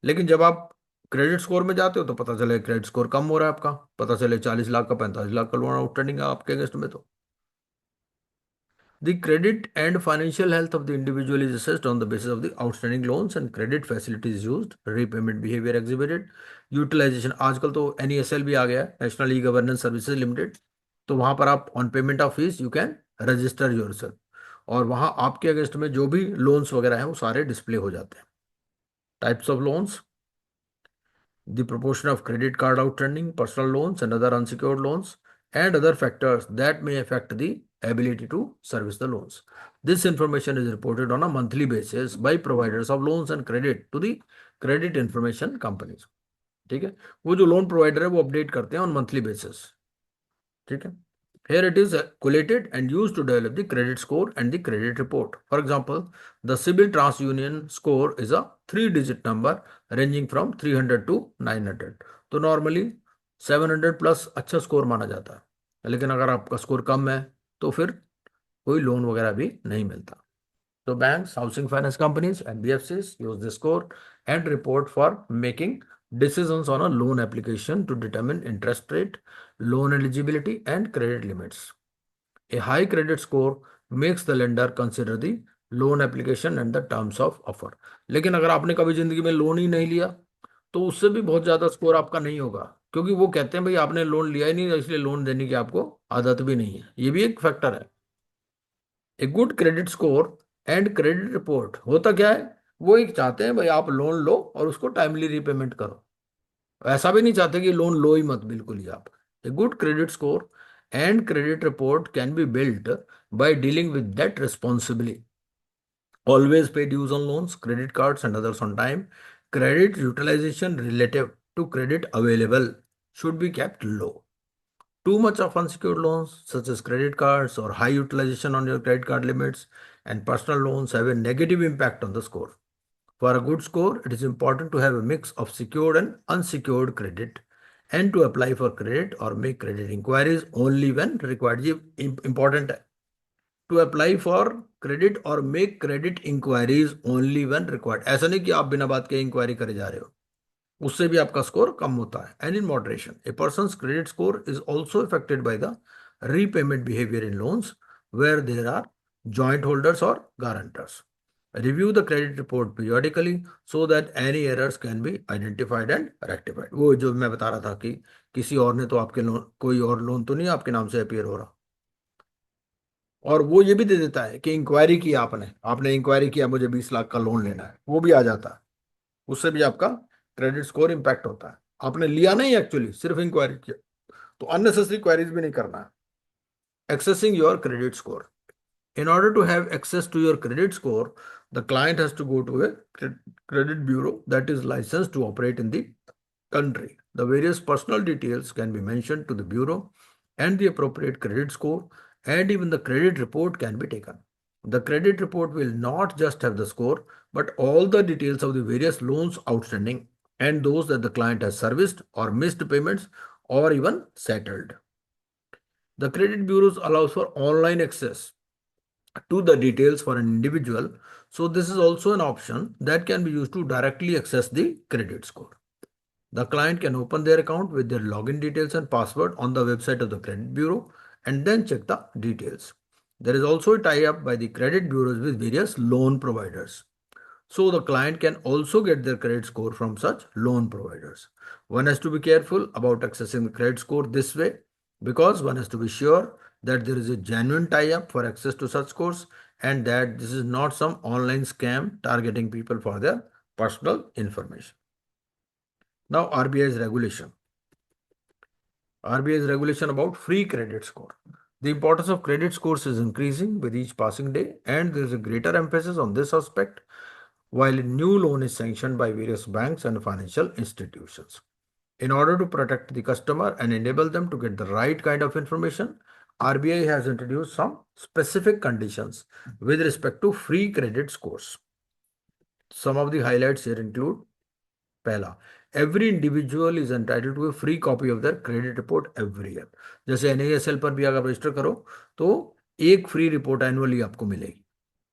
लेकिन जब आप क्रेडिट स्कोर में जाते हो तो पता चले क्रेडिट स्कोर कम हो रहा है आपका, पता चले 40 लाख का 45 लाख का लोन आउटस्टैंडिंग है आपके अगेंस्ट में। तो The credit and financial health of the individual is assessed on the basis of the outstanding loans and credit facilities used, repayment behavior exhibited, utilization. आजकल तो NESL भी आ गया है, national e governance services limited, तो वहां पर आप on payment of fees you can register yourself, और वहां आपके अगेंस्ट में जो भी लोन्स वगैरह हैं वो सारे डिस्प्ले हो जाते हैं. Types of loans, the proportion of credit card outstanding, personal loans, and other unsecured loans, and other factors that may affect the ability to service the loans. This information is reported on a monthly basis by providers of loans and credit to the credit information companies. ठीक है, वो जो loan provider है वो update करते हैं on monthly basis. ठीक है. Here it is collated and used to develop the credit score and the credit report. For example, the CIBIL TransUnion score is a 3-digit number ranging from 300 to 900. तो normally 700 plus अच्छा score माना जाता है, लेकिन अगर आपका score कम है तो फिर कोई लोन वगैरह भी नहीं मिलता. So banks, housing finance companies, NBFCs use this score and report for making decisions on a loan application to determine interest rate, loan eligibility, and credit limits. A high credit score makes the lender consider the loan application and the terms of offer. लेकिन अगर आपने कभी जिंदगी में loan ही नहीं लिया तो उससे भी बहुत ज्यादा स्कोर आपका नहीं होगा, क्योंकि वो कहते हैं भाई आपने लोन लिया ही नहीं, इसलिए लोन देने की आपको आदत भी नहीं है. ये भी एक फैक्टर है. ए good credit score and credit report होता क्या है, वो एक चाहते हैं भाई आप लोन लो और उसको टाइमली रिपेमेंट करो. ऐसा भी नहीं चाहते कि लोन लो ही मत बिल्कुल ही आप. A good credit score and credit report can be built by dealing with debt responsibly. Always pay dues on loans, credit cards, and others on time. Credit utilization relative to credit available should be kept low. Too much of unsecured loans, such as credit cards, or high utilization on your credit card limits and personal loans have a negative impact on the score. For a good score, it is important to have a mix of secured and unsecured credit and to apply for credit or make credit inquiries only when required. ये important है. To apply for credit और make credit enquiries only when required. ऐसा नहीं कि आप बिना बात के इंक्वायरी करे जा रहे हो, उससे भी आपका स्कोर कम होता है. And in moderation, a person's credit score is also affected by the repayment behaviour in loans where there are joint holders और guarantors. Review the credit report periodically so that any errors can be identified and rectified. वो जो मैं बता रहा था कि किसी और ने तो आपके लोन, कोई और लोन तो नहीं आपके नाम से अपीयर हो रहा, और वो ये भी दे देता है कि इंक्वायरी की आपने आपने इंक्वायरी किया मुझे 20 लाख का लोन लेना है, वो भी आ जाता है. उससे भी आपका क्रेडिट स्कोर इंपैक्ट होता है. आपने लिया नहीं एक्चुअली, सिर्फ इंक्वायरी किया, तो अननेसेसरी क्वायरीज भी नहीं करना है. Accessing your credit score. In order to have access to your credit score, the client has to go to a credit bureau that is licensed to operate in the country. The various personal details can be mentioned to the bureau and the appropriate credit score, and even the credit report can be taken. The credit report will not just have the score, but all the details of the various loans outstanding and those that the client has serviced or missed payments or even settled. The credit bureaus allows for online access to the details for an individual. So this is also an option that can be used to directly access the credit score. The client can open their account with their login details and password on the website of the credit bureau and then check the details. There is also a tie-up by the credit bureaus with various loan providers. So the client can also get their credit score from such loan providers. One has to be careful about accessing the credit score this way because one has to be sure that there is a genuine tie-up for access to such scores and that this is not some online scam targeting people for their personal information. Now RBI's regulation. RBI's regulation about free credit score. The importance of credit scores is increasing with each passing day and there is a greater emphasis on this aspect while a new loan is sanctioned by various banks and financial institutions. In order to protect the customer and enable them to get the right kind of information, RBI has introduced some specific conditions with respect to free credit scores. Some of the highlights here include: पहला, every individual is entitled to a free copy of their credit report every year. जैसे NASL पर भी अगर register करो तो एक free report annually आपको मिलेगी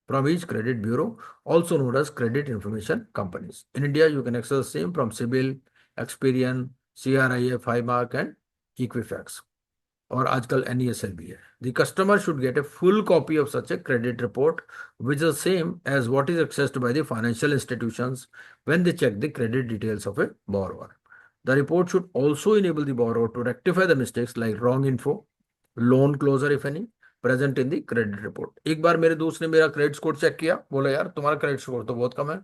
from each credit bureau, also known as credit information companies. In India, you can access the same from CIBIL, Experian, CRIF, Highmark, and Equifax. और आजकल NESL भी है। The customer should get a full copy of such a credit report which is same as what is accessed by the financial institutions when they check the credit details of a borrower. The report should also enable the borrower to rectify the mistakes like wrong info, loan closure if any, present in the credit report. एक बार मेरे दोस्त ने मेरा credit score check किया, बोला यार तुम्हारा credit score तो बहुत कम है।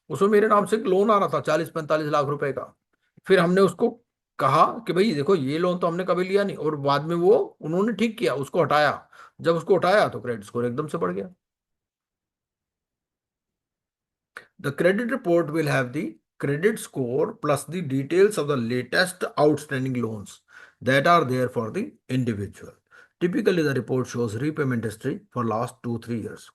उसमें मेरे नाम से एक लोन आ रहा था 40-45 लाख रुपए का। फिर हमने उसको कहा कि भाई देखो ये लोन तो हमने कभी लिया नहीं, और बाद में वो उन्होंने ठीक किया, उसको हटाया। जब उसको हटाया तो क्रेडिट स्कोर एकदम से बढ़ गया। The credit report will have the credit score plus the details of the latest outstanding loans that are there for the individual. Typically, the report shows repayment history for last 2-3 years.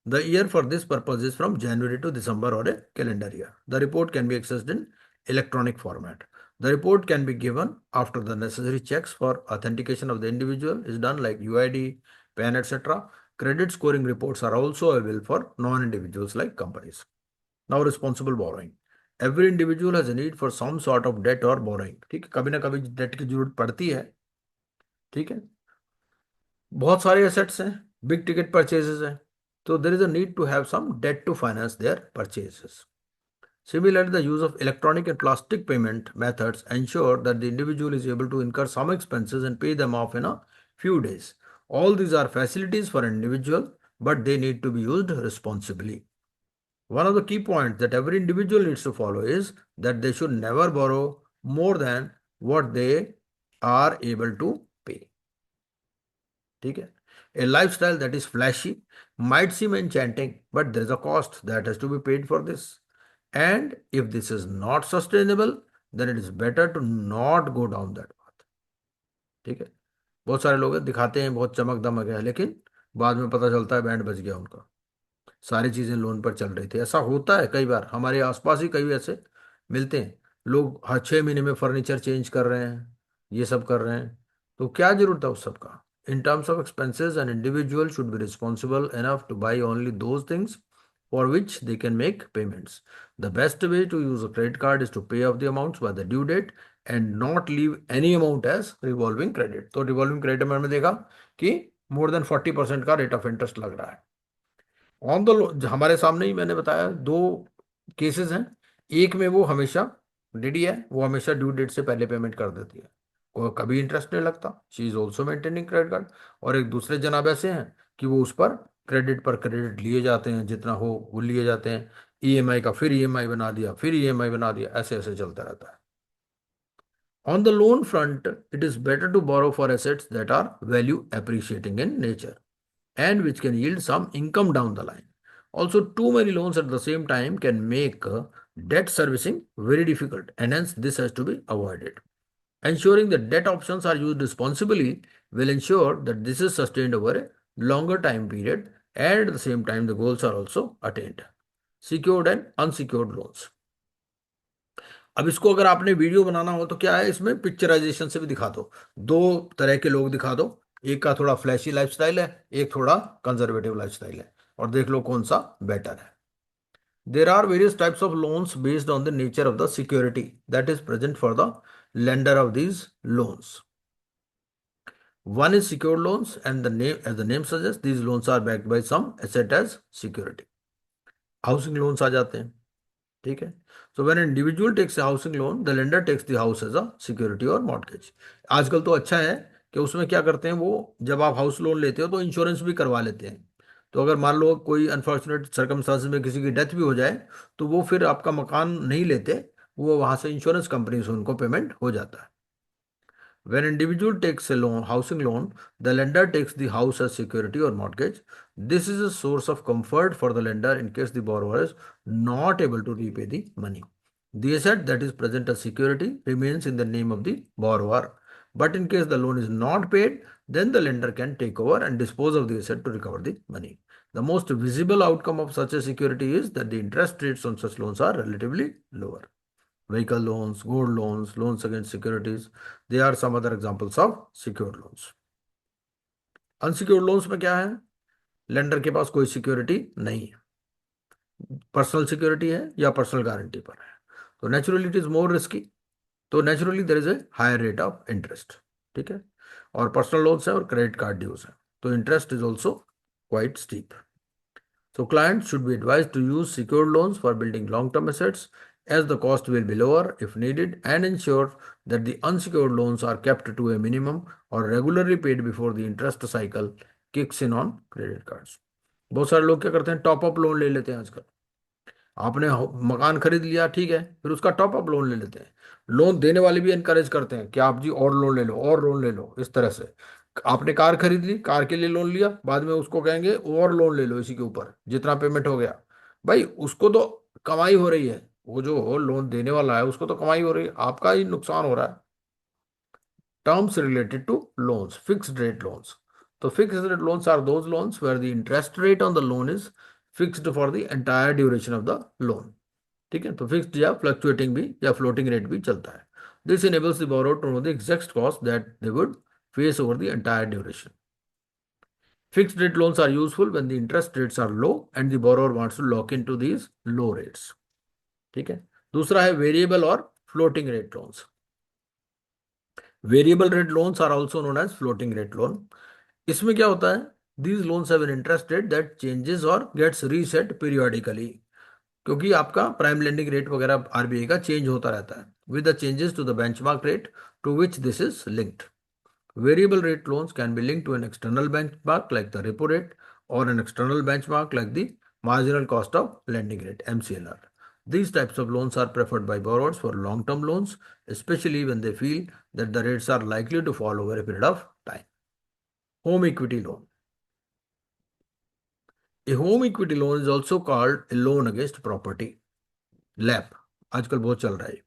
The year for this purpose is from January to December or a calendar year. The report can be accessed in electronic format. The report can be given after the necessary checks for authentication of the individual is done, like UID, PAN, etc. Credit scoring reports are also available for non-individuals like companies. Now, responsible borrowing. Every individual has a need for some sort of debt or borrowing. ठीक है, कभी ना कभी date की जरूरत पड़ती है। ठीक है, बहुत सारे एसेट्स हैं, बिग टिकट परचेजेस हैं, तो there is a need to have some debt to finance their purchases. Similarly, the use of electronic and plastic payment methods ensure that the individual is able to incur some expenses and pay them off in a few days. All these are facilities for an individual, but they need to be used responsibly. One of the key points that every individual needs to follow is that they should never borrow more than what they are able to pay. ठीक है, a lifestyle that is flashy might seem enchanting, but there is a cost that has to be paid for this. And if this is not sustainable, then it is better to not go down that path. ठीक है, बहुत सारे लोग दिखाते हैं बहुत चमक दमक है, लेकिन बाद में पता चलता है बैंड बज गया उनका, सारी चीजें लोन पर चल रही थी। ऐसा होता है कई बार, हमारे आसपास ही कई ऐसे मिलते हैं। लोग हर 6 महीने में फर्नीचर चेंज कर रहे हैं, ये सब कर रहे हैं, तो क्या जरूरत है उस सब का। In terms of expenses an individual should be responsible enough two by only those things for which they can make payments. The best way to use a credit card is to pay off the amounts by the due date and not leave any amount as revolving credit. तो revolving credit में हमने देखा कि more than 40% का rate of interest लग रहा है। On the हमारे सामने ही मैंने बताया दो केसेस हैं। एक में वो हमेशा रेडी है, वो हमेशा ड्यू डेट से पहले पेमेंट कर देती है, को कभी इंटरेस्ट नहीं लगता, she is also maintaining credit card. और एक दूसरे जनाब ऐसे हैं कि वो उस पर क्रेडिट लिए जाते हैं, जितना हो वो लिए जाते हैं, EMI का फिर EMI बना दिया, फिर EMI बना दिया, ऐसे ऐसे चलता रहता है। On the loan front, it is better to borrow for assets that are value appreciating in nature and which can yield some income down the line. Also, too many loans at the same time can make debt servicing very difficult, and hence this has to be avoided. Ensuring that debt options are used responsibly will ensure that this is sustained over a longer time period, and at the same time the goals are also attained. Secured and unsecured loans. अब इसको अगर आपने video बनाना हो तो क्या है, इसमें picturisation से भी दिखा दो, दो तरह के लोग दिखा दो, एक का थोड़ा फ्लैशी लाइफस्टाइल है, एक थोड़ा कंजर्वेटिव लाइफस्टाइल है, और देख लो कौन सा बेटर है। There are various types of loans based on the nature of the security that is present for the lender of these loans. One is secured loans, and as the name suggests, these loans are backed by some asset as security. Housing loans आ जाते हैं, ठीक है। So when individual takes a housing loan, the lender takes the house as a security और mortgage. आजकल तो अच्छा है कि उसमें क्या करते हैं वो, जब आप हाउस लोन लेते हो तो इंश्योरेंस भी करवा लेते हैं। तो अगर मान लो कोई अनफॉर्चुनेट सर्कमस्टांसेस में किसी की डेथ भी हो जाए, तो वो फिर आपका मकान नहीं लेते, वो वहां से इंश्योरेंस कंपनी से उनको पेमेंट हो जाता है। When individual takes a loan, housing loan, the lender takes the house as security or mortgage. This is a source of comfort for the lender in case the borrower is not able to repay the money. The asset that is present as security remains in the name of the borrower. But in case the loan is not paid, then the lender can take over and dispose of the asset to recover the money. The most visible outcome of such a security is that the interest rates on such loans are relatively lower. Vehicle loans, gold loans, loans against securities. They are some other examples of secured loans. Unsecured loans में क्या है, lender के पास कोई security नहीं है, personal security है या personal guarantee पर है, तो naturally it is more risky, तो naturally there is a higher rate of interest. ठीक है, और पर्सनल लोन्स है और क्रेडिट कार्ड ड्यूज है, तो interest is also quite steep. So clients should be advised to use secured loans for building long-term assets as the cost will be lower if needed, and ensure that the unsecured loans are kept to a minimum or regularly paid before the interest cycle kicks in on credit cards. बहुत सारे लोग क्या करते हैं, top up loan ले लेते हैं आजकल. आपने मकान खरीद लिया, ठीक है, फिर उसका टॉप अप लोन ले लेते हैं. लोन देने वाले भी इनकरेज करते हैं कि आप जी और लोन ले लो और लोन ले लो, इस तरह से. आपने कार खरीद ली, कार के लिए लोन लिया, बाद में उसको कहेंगे और लोन ले लो इसी के ऊपर जितना पेमेंट हो गया. भाई उसको तो कमाई हो रही है, वो जो लोन देने वाला है उसको तो कमाई हो रही है, आपका ही नुकसान हो रहा है. Terms related to loans, fixed rate loans. So fixed rate loans are those loans where the interest rate on the loan is fixed for the entire duration of the loan. ठीक है, तो फिक्स्ड या fluctuating भी या floating rate भी चलता है. This enables the borrower to know the exact cost that they would face over the entire duration. Fixed rate loans are useful when the interest rates are low and the borrower wants to lock into these low rates. ठीक है, दूसरा है variable और floating rate loans. Variable rate loans are also known as floating rate loan. इसमें क्या होता है, these loans have an interest rate that changes और गेट्स रीसेट पीरियोडिकली, क्योंकि आपका प्राइम लेंडिंग रेट वगैरह आरबीआई का चेंज होता रहता है with the changes to the benchmark rate to which this is linked. Variable rate loans can be linked to an external benchmark like the repo rate or an external benchmark like the marginal cost of lending rate (MCLR). These types of loans are preferred by borrowers for long-term loans, especially when they feel that the rates are likely to fall over a period of time. Home equity loan. A home equity loan is also called a loan against property (LAP). आजकल बहुत चल रहा है.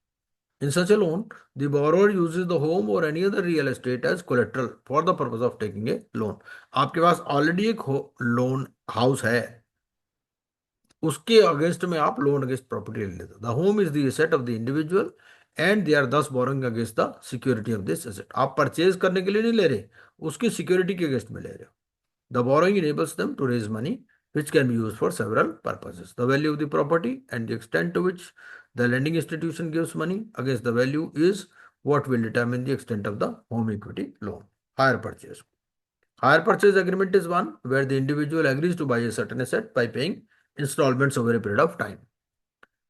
In such a loan, the borrower uses the home or any other real estate as collateral for the purpose of taking a loan. आपके पास already एक loan house है, उसके against में आप लोन अगेंस्ट प्रॉपर्टी ले लेते हो. The home is the asset of the individual and they are thus borrowing against the security of this asset. आप परचेज करने के लिए नहीं ले रहे, उसकी सिक्योरिटी के अगेंस्ट में ले रहे हो. The borrowing enables them to raise money which can be used for several purposes. The value of the property and the extent to which the lending institution gives money against the value is what will determine the extent of the home equity loan. Hire purchase. Hire purchase agreement is one where the individual agrees to buy a certain asset by paying installments over a period of time.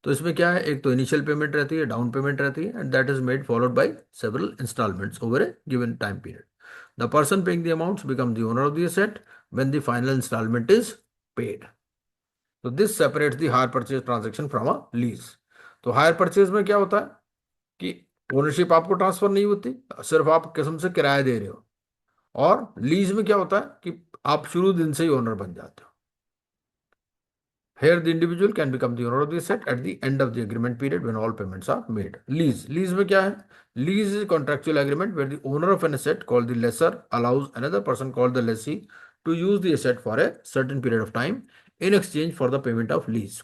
तो इसमें क्या है, एक तो initial payment रहती है, down payment रहती है, and that is made followed by several instalments over a given time period. The person paying the amounts become the owner of the asset when the final instalment is paid. तो this separates the hire purchase transaction from a lease. तो hire purchase में क्या होता है कि ownership आपको transfer नहीं होती, सिर्फ आप किस्म से किराया दे रहे हो. और लीज में क्या होता है कि आप शुरू दिन से ही ओनर बन जाते हो. Here, the individual can become the owner of the asset at the end of the agreement period when all payments are made. Lease में क्या है? Lease is a contractual agreement where the owner of an asset called the lessor allows another person called the lessee to use the asset for a certain period of time in exchange for the payment of lease.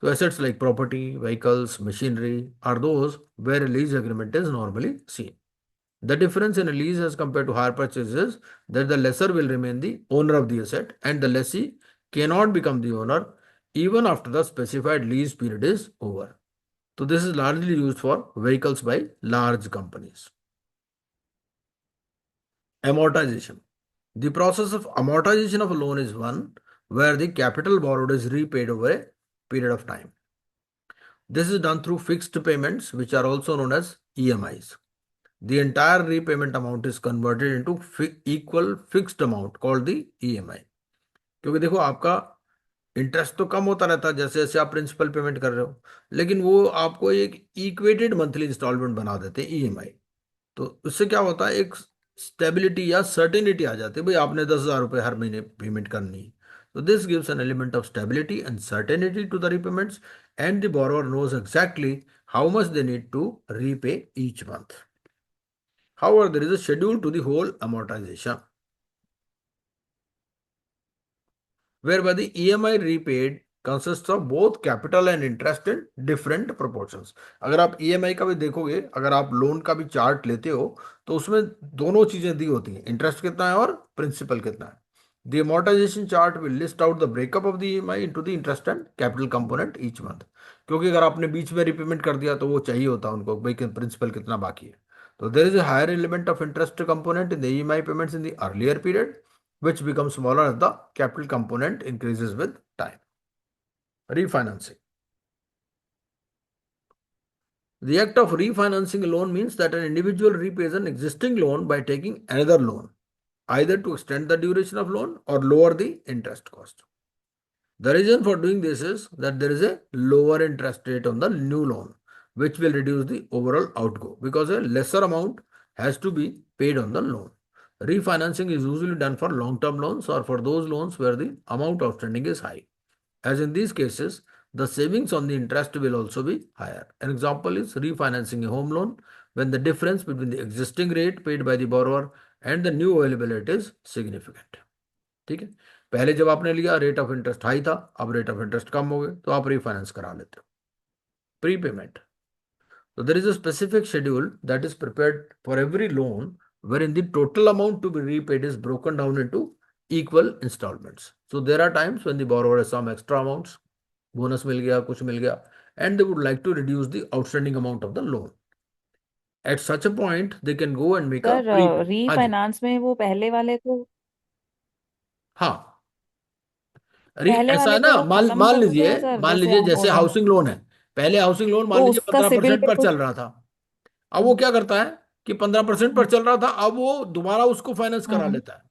So assets like property, vehicles, machinery are those where a lease agreement is normally seen. The difference in a lease as compared to hire purchase is that the lessor will remain the owner of the asset and the lessee cannot become the owner even after the specified lease period is over. So this is largely used for vehicles by large companies. Amortization. The process of amortization of a loan is one where the capital borrowed is repaid over a period of time. This is done through fixed payments, which are also known as EMIs. The entire repayment amount is converted into equal fixed amount called the EMI. क्योंकि देखो आपका interest तो कम होता रहता है जैसे जैसे आप प्रिंसिपल पेमेंट कर रहे हो, लेकिन वो आपको एक इक्वेटेड मंथली इंस्टॉलमेंट बना देते हैं ईएमआई. तो उससे क्या होता है, एक स्टेबिलिटी या सर्टेनिटी आ जाती है, भाई आपने 10,000 रुपये हर महीने पेमेंट करनी है. तो this gives an element of stability and certainty to the repayments and the borrower knows exactly how much they need to repay each month. However, there is a schedule to the whole amortization, whereby the EMI repaid consists of both capital and interest in different proportions. अगर आप EMI का भी देखोगे, अगर आप loan का भी chart लेते हो तो उसमें दोनों चीजें दी होती हैं, इंटरेस्ट कितना है और प्रिंसिपल कितना है. The amortization chart will list out the breakup of the EMI into the interest and capital component each month. क्योंकि अगर आपने बीच में रिपेमेंट कर दिया तो वो चाहिए होता है उनको भाई प्रिंसिपल कितना बाकी है. So there is a higher element of interest component in the EMI payments in the earlier period, which becomes smaller as the capital component increases with time. Refinancing. The act of refinancing a loan means that an individual repays an existing loan by taking another loan, either to extend the duration of loan or lower the interest cost. The reason for doing this is that there is a lower interest rate on the new loan, which will reduce the overall outgo because a lesser amount has to be paid on the loan. Refinancing is usually done for long term loans or for those loans where the amount outstanding is high. As in these cases, the savings on the interest will also be higher. An example is refinancing a home loan when the difference between the existing rate paid by the borrower and the new available rate is significant. ठीक है, पहले जब आपने लिया rate of interest high था, अब rate of interest कम हो गए तो आप रिफाइनेंस करा लेते हो. Prepayment. So there is a specific schedule that is prepared for every loan wherein the total amount to be repaid is broken down into equal installments. So there are times when the borrower has some extra amounts, bonus मिल गया, कुछ मिल गया, and they would like to reduce the outstanding amount of the loan. At such a point, they can go and make a sir prepayment. हाँ जी. Refinance में वो हाँ. पहले ऐसा है वाले ना, को वो मान खत्म मान कर देते लीजिए, हैं सर, मान जैसे लीजिए आप जैसे बोल रहे हैं, हाउसिंग लोन है. पहले हाउसिंग लोन मान तो लीजिए उसका 15% सिबिल पे पर कुछ। चल रहा था. अब वो क्या करता है कि 15% पर चल रहा था, अब वो दोबारा उसको फाइनेंस करा हम्म लेता है.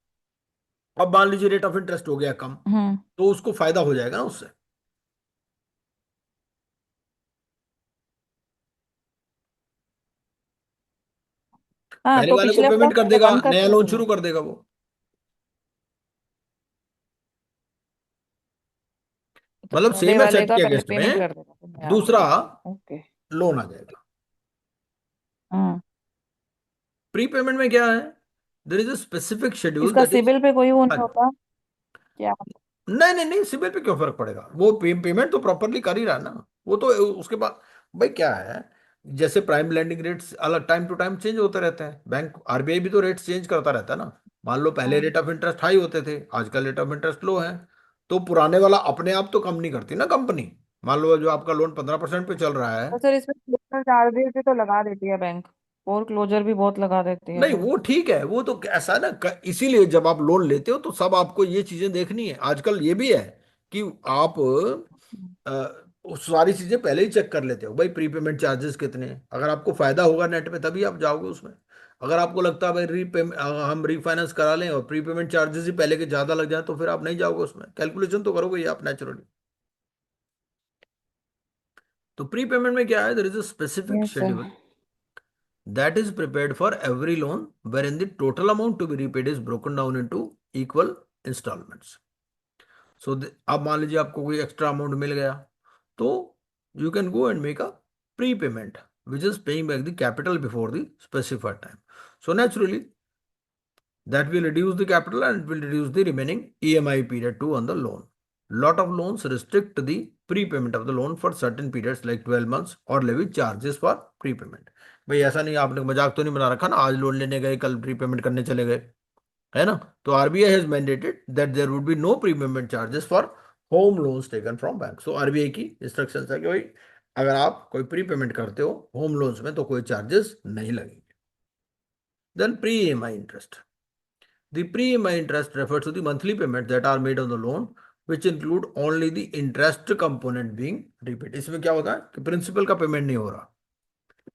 अब मान लीजिए रेट ऑफ इंटरेस्ट हो गया कम, हम्म। तो उसको फायदा हो जाएगा ना उससे. हाँ, पहले तो वाले को पिछले वाला पेमेंट कर देगा, खत्म कर नया देगा लोन वो। शुरू कर देगा वो. तो मतलब पहले सेम वाले एसेट का के पहले अगेंस्ट में पेमेंट कर देगा फिर नया दूसरा लेगा। ओके। लोन आ जाएगा. हाँ, प्रीपेमेंट में क्या है, there is a specific schedule इसका दैट इज. सिबिल पे कोई वो नहीं होता क्या? नहीं नहीं नहीं, सिबिल पे क्यों फर्क पड़ेगा, वो पेमेंट तो प्रॉपरली कर ही रहा है ना. वो तो उसके बाद भाई क्या है, जैसे प्राइम लैंडिंग रेट्स अलग टाइम टू टाइम चेंज होते रहते हैं, बैंक आरबीआई भी तो रेट्स चेंज करता रहता है ना. मान लो पहले हाँ, रेट ऑफ इंटरेस्ट हाई होते थे, आजकल रेट ऑफ इंटरेस्ट लो है, तो पुराने वाला अपने आप तो कम नहीं करती ना कंपनी. मान लो जो आपका लोन 15% पे चल रहा है. तो सर इसमें क्लोजर चार्जेस भी तो लगा देती है बैंक, और क्लोजर भी बहुत लगा देती है नहीं बैंक। वो ठीक है, वो तो ऐसा है ना, इसीलिए जब आप लोन लेते हो तो सब आपको ये चीजें देखनी है. आजकल ये भी है कि आप वो सारी चीजें पहले ही चेक कर लेते हो. भाई प्रीपेमेंट चार्जेस कितने हैं, अगर आपको फायदा होगा नेट में तभी आप जाओगे उसमें. अगर आपको लगता है भाई हम रीफाइनेंस करा लें और प्रीपेमेंट चार्जेस ही पहले के ज्यादा लग जाए, तो फिर आप नहीं जाओगे उसमें. कैलकुलेशन तो करोगे ये आप नेचुरली. तो प्रीपेमेंट में क्या है, there is a specific yes sir. Schedule that is prepared for every loan wherein the total amount to be repaid is broken down into equal installments. So अब मान लीजिए आपको कोई एक्स्ट्रा अमाउंट मिल गया, तो you can go and make a prepayment which is paying back the capital before the specified time. So naturally that will reduce the capital and it will reduce the remaining EMI period too on the loan. Lot of loans restrict the prepayment of the loan for certain periods like 12 months or levy charges for prepayment. भाई ऐसा नहीं, आपने मजाक तो नहीं बना रखा ना, आज लोन लेने गए कल प्रीपेमेंट करने चले गए, है ना. तो RBI has mandated that there would be no prepayment charges for home loans taken from bank. So RBI की इंस्ट्रक्शंस है कि भाई अगर आप कोई प्रीपेमेंट करते हो होम लोन्स में तो कोई चार्जेस नहीं लगेंगे. Then pre EMI interest. The pre-EMI interest refers to the monthly payments that are made on the loan, which include only the interest component being repaid. इसमें क्या होता है कि प्रिंसिपल का पेमेंट नहीं हो रहा.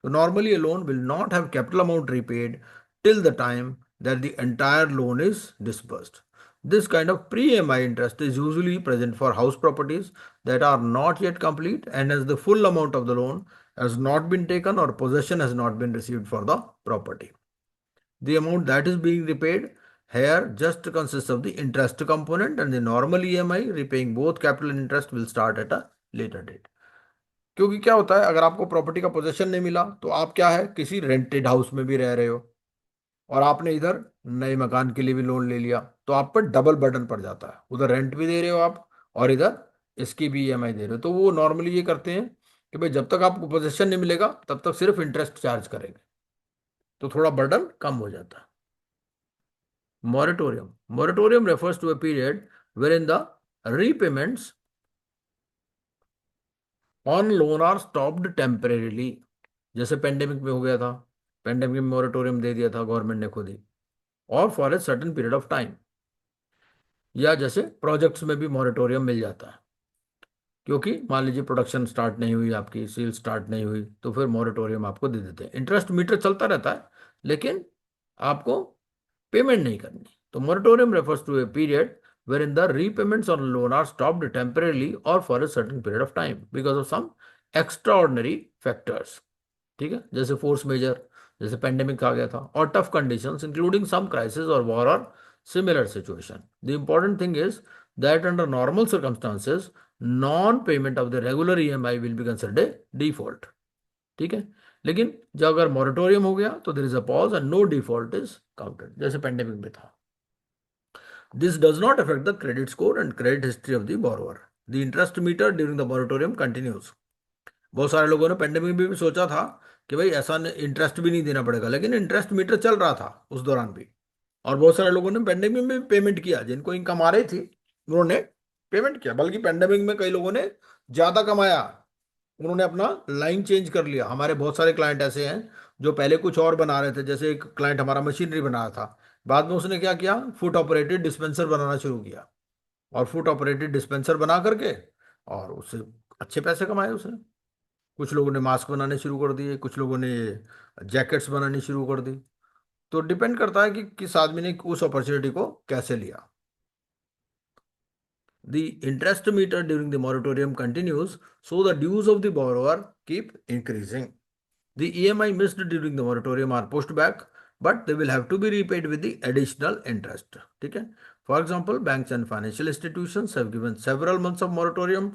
So normally a loan will not have capital amount repaid till the time that the entire loan is disbursed. This kind of pre-EMI interest is usually present for house properties that are not yet complete and as the full amount of the loan has not been taken or possession has not been received for the property. The amount that is being repaid here just consists of the interest component and the normal EMI repaying both capital and interest will start at a later date. क्योंकि क्या होता है, अगर आपको property का possession नहीं मिला तो आप क्या है किसी रेंटेड हाउस में भी रह रहे हो और आपने इधर नए मकान के लिए भी लोन ले लिया, तो आप पर डबल बर्डन पड़ जाता है. उधर रेंट भी दे रहे हो आप और इधर इसकी भी ईएमआई दे रहे हो. तो वो नॉर्मली ये करते हैं कि भाई जब तक आपको पोजेशन नहीं मिलेगा तब तक सिर्फ इंटरेस्ट चार्ज करेंगे, तो थोड़ा बर्डन कम हो जाता है. Moratorium. Moratorium refers to a period wherein the repayments on loan are stopped temporarily. जैसे पेंडेमिक में हो गया था, पेंडेमिक में मोरेटोरियम दे दिया था गवर्नमेंट ने खुद ही, और for a certain period of time, या जैसे प्रोजेक्ट्स में भी मोरेटोरियम मिल जाता है, क्योंकि मान लीजिए प्रोडक्शन स्टार्ट नहीं हुई, आपकी सेल स्टार्ट नहीं हुई, तो फिर मोरेटोरियम आपको दे देते हैं। इंटरेस्ट मीटर चलता रहता है, लेकिन आपको पेमेंट नहीं करनी। तो moratorium refers to a period wherein the repayments on loan are stopped temporarily or for a certain period of time because of some extraordinary factors। ठीक है, जैसे फोर्स मेजर, जैसे पेंडेमिक आ गया था, और tough conditions including some crisis और war और similar situation. The important thing is that under normal circumstances non payment of the regular EMI will be considered a default. ठीक है, लेकिन जब अगर मॉरेटोरियम हो गया तो there is a pause and no default is counted, जैसे pandemic में था। This does not affect the credit score and credit history of the borrower. The interest meter during the moratorium continues. बहुत सारे लोगों ने पेंडेमिक में भी सोचा था कि भाई ऐसा इंटरेस्ट भी नहीं देना पड़ेगा, लेकिन इंटरेस्ट मीटर चल रहा था उस दौरान भी। और बहुत सारे लोगों ने पेंडेमिक में भी पेमेंट किया, जिनको इनकम आ रही थी उन्होंने पेमेंट किया, बल्कि पेंडेमिक में कई लोगों ने ज्यादा कमाया, उन्होंने अपना लाइन चेंज कर लिया। हमारे बहुत सारे क्लाइंट ऐसे हैं जो पहले कुछ और बना रहे थे, जैसे एक क्लाइंट हमारा मशीनरी बना रहा था, बाद में उसने क्या किया, फुट ऑपरेटेड डिस्पेंसर बनाना शुरू किया, और फुट ऑपरेटेड डिस्पेंसर बना करके और उससे अच्छे पैसे कमाए उसने। कुछ लोगों ने मास्क बनाने शुरू कर दिए, कुछ लोगों ने जैकेट्स बनानी शुरू कर दी। तो डिपेंड करता है कि किस आदमी ने उस अपॉर्चुनिटी को कैसे लिया। The interest meter during the moratorium continues, so the dues of the borrower keep increasing. The EMI missed during the moratorium are pushed back, but they will have to be repaid with the additional interest. ठीक है, for example, banks and financial institutions have given several months of moratorium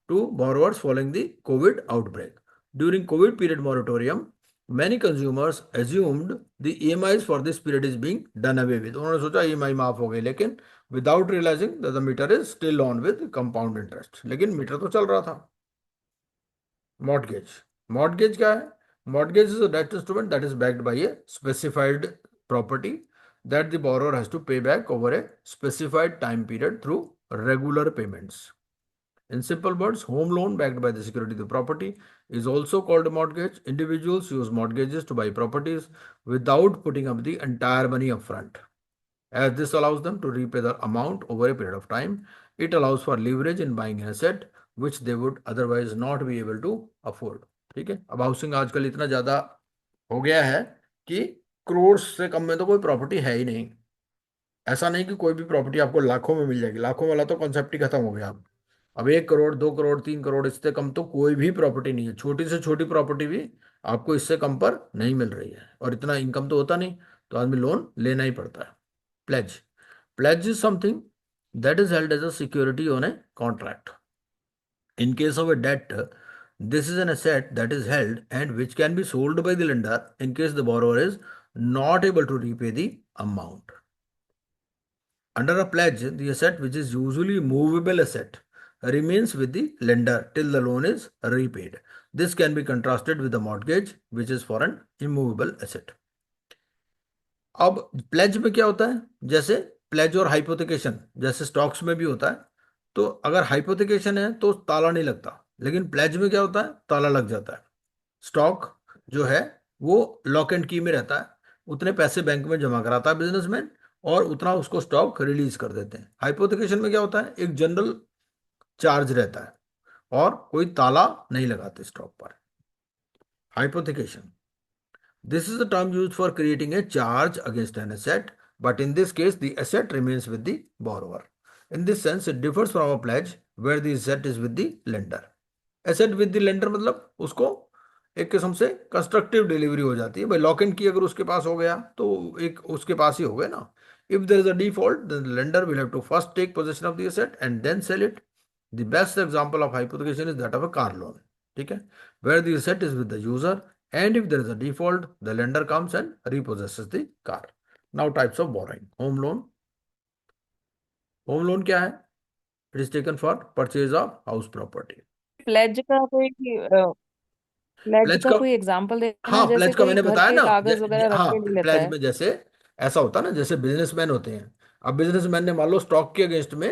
to borrowers following the COVID outbreak. During COVID period moratorium, many consumers assumed the EMIs for this period is being done away with. उन्होंने सोचा EMI माफ हो गई, लेकिन without realizing that the meter is still on with compound interest। लेकिन metre तो चल रहा था। मॉर्टगेज, मॉर्टगेज क्या है? Mortgage is a debt instrument that is backed by a specified property that the borrower has to pay back over a specified time period through regular payments. In simple words, home loan backed by the security of the property is also called a mortgage. Individuals use mortgages to buy properties without putting up the entire money upfront, as this allows them to repay the amount over a period of time. It allows for leverage in buying an asset which they would otherwise not be able to afford। ठीक है, अब housing आजकल इतना ज्यादा हो गया है कि करोड़ से कम में तो कोई प्रॉपर्टी है ही नहीं। ऐसा नहीं कि कोई भी प्रॉपर्टी आपको लाखों में मिल जाएगी, लाखों वाला तो कॉन्सेप्ट ही खत्म हो गया। अब 1 करोड़ 2 करोड़ 3 करोड़, इससे कम तो कोई भी प्रॉपर्टी नहीं है। छोटी से छोटी प्रॉपर्टी भी आपको इससे कम पर नहीं मिल रही है, और इतना इनकम तो होता नहीं, तो आदमी लोन लेना ही पड़ता है। Pledge, pledge is something that is held as a security on a contract. In case of a debt, this is an asset that is held and which can be sold by the lender in case the borrower is not able to repay the amount. Under a pledge, the asset, which is usually movable asset, remains with the lender till the loan is repaid. This can be contrasted with the mortgage, which is for an immovable asset. अब pledge में क्या होता है? जैसे pledge और hypothecation जैसे stocks में भी होता है, तो अगर हाइपोथिकेशन है तो ताला नहीं लगता, लेकिन प्लेज में क्या होता है, ताला लग जाता है। स्टॉक जो है वो लॉक एंड की में रहता है, उतने पैसे बैंक में जमा कराता है बिजनेसमैन, और उतना उसको स्टॉक रिलीज कर देते हैं। हाइपोथिकेशन में क्या होता है, एक जनरल चार्ज रहता है और कोई ताला नहीं लगाते स्टॉक पर। Hypothecation, this is the term used for creating a charge against an asset, but in this case, the asset remains with the borrower. In this sense, it differs from a pledge where the asset is with the lender. Asset with the lender मतलब उसको एक किस्म से constructive delivery हो जाती है भाई। Lock and की अगर उसके पास हो गया तो एक उसके पास ही हो गया ना। If there is a default, then the lender will have to first take position of the asset and then sell it. The best example of hypothecation is that of a car loan. ठीक है, where the asset is with the user, and if there is a default, the lender comes and repossesses the car. Now, types of borrowing. Home loan. Home loan क्या है? It is taken for purchase of house property. Pledge का कोई pledge pledge का का, कोई example देना, हाँ जैसे प्लेज का कोई मैंने घर बताया के ना, कागज वगैरह रख हाँ के ले लेता प्लेज है। में जैसे ऐसा होता है ना, जैसे बिजनेसमैन होते हैं। अब बिजनेसमैन ने मान लो स्टॉक के अगेंस्ट में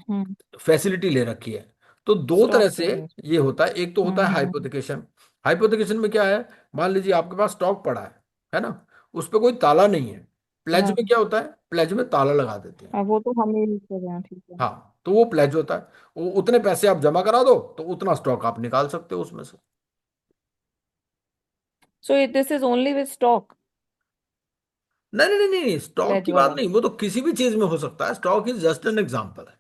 हम्म। फैसिलिटी ले रखी है, तो दो तरह स्टॉक से के अगेंस्ट। ये होता है। एक तो होता है हम्म। हाइपोथिकेशन। हाइपोथिकेशन में क्या है, मान लीजिए आपके पास स्टॉक पड़ा है है ना, उस पर कोई ताला नहीं है। प्लेज हाँ में क्या होता है, प्लेज में ताला लगा देते हैं। हाँ, वो तो हम यूज कर रहे हैं, ठीक है। हाँ, तो वो प्लेज होता है, वो उतने पैसे आप जमा करा दो तो उतना स्टॉक आप निकाल सकते हो उसमें से। So this is only with stock, नहीं नहीं नहीं नहीं, स्टॉक प्लेज की बात वाला। नहीं, वो तो किसी भी चीज में हो सकता है, stock is just an example है।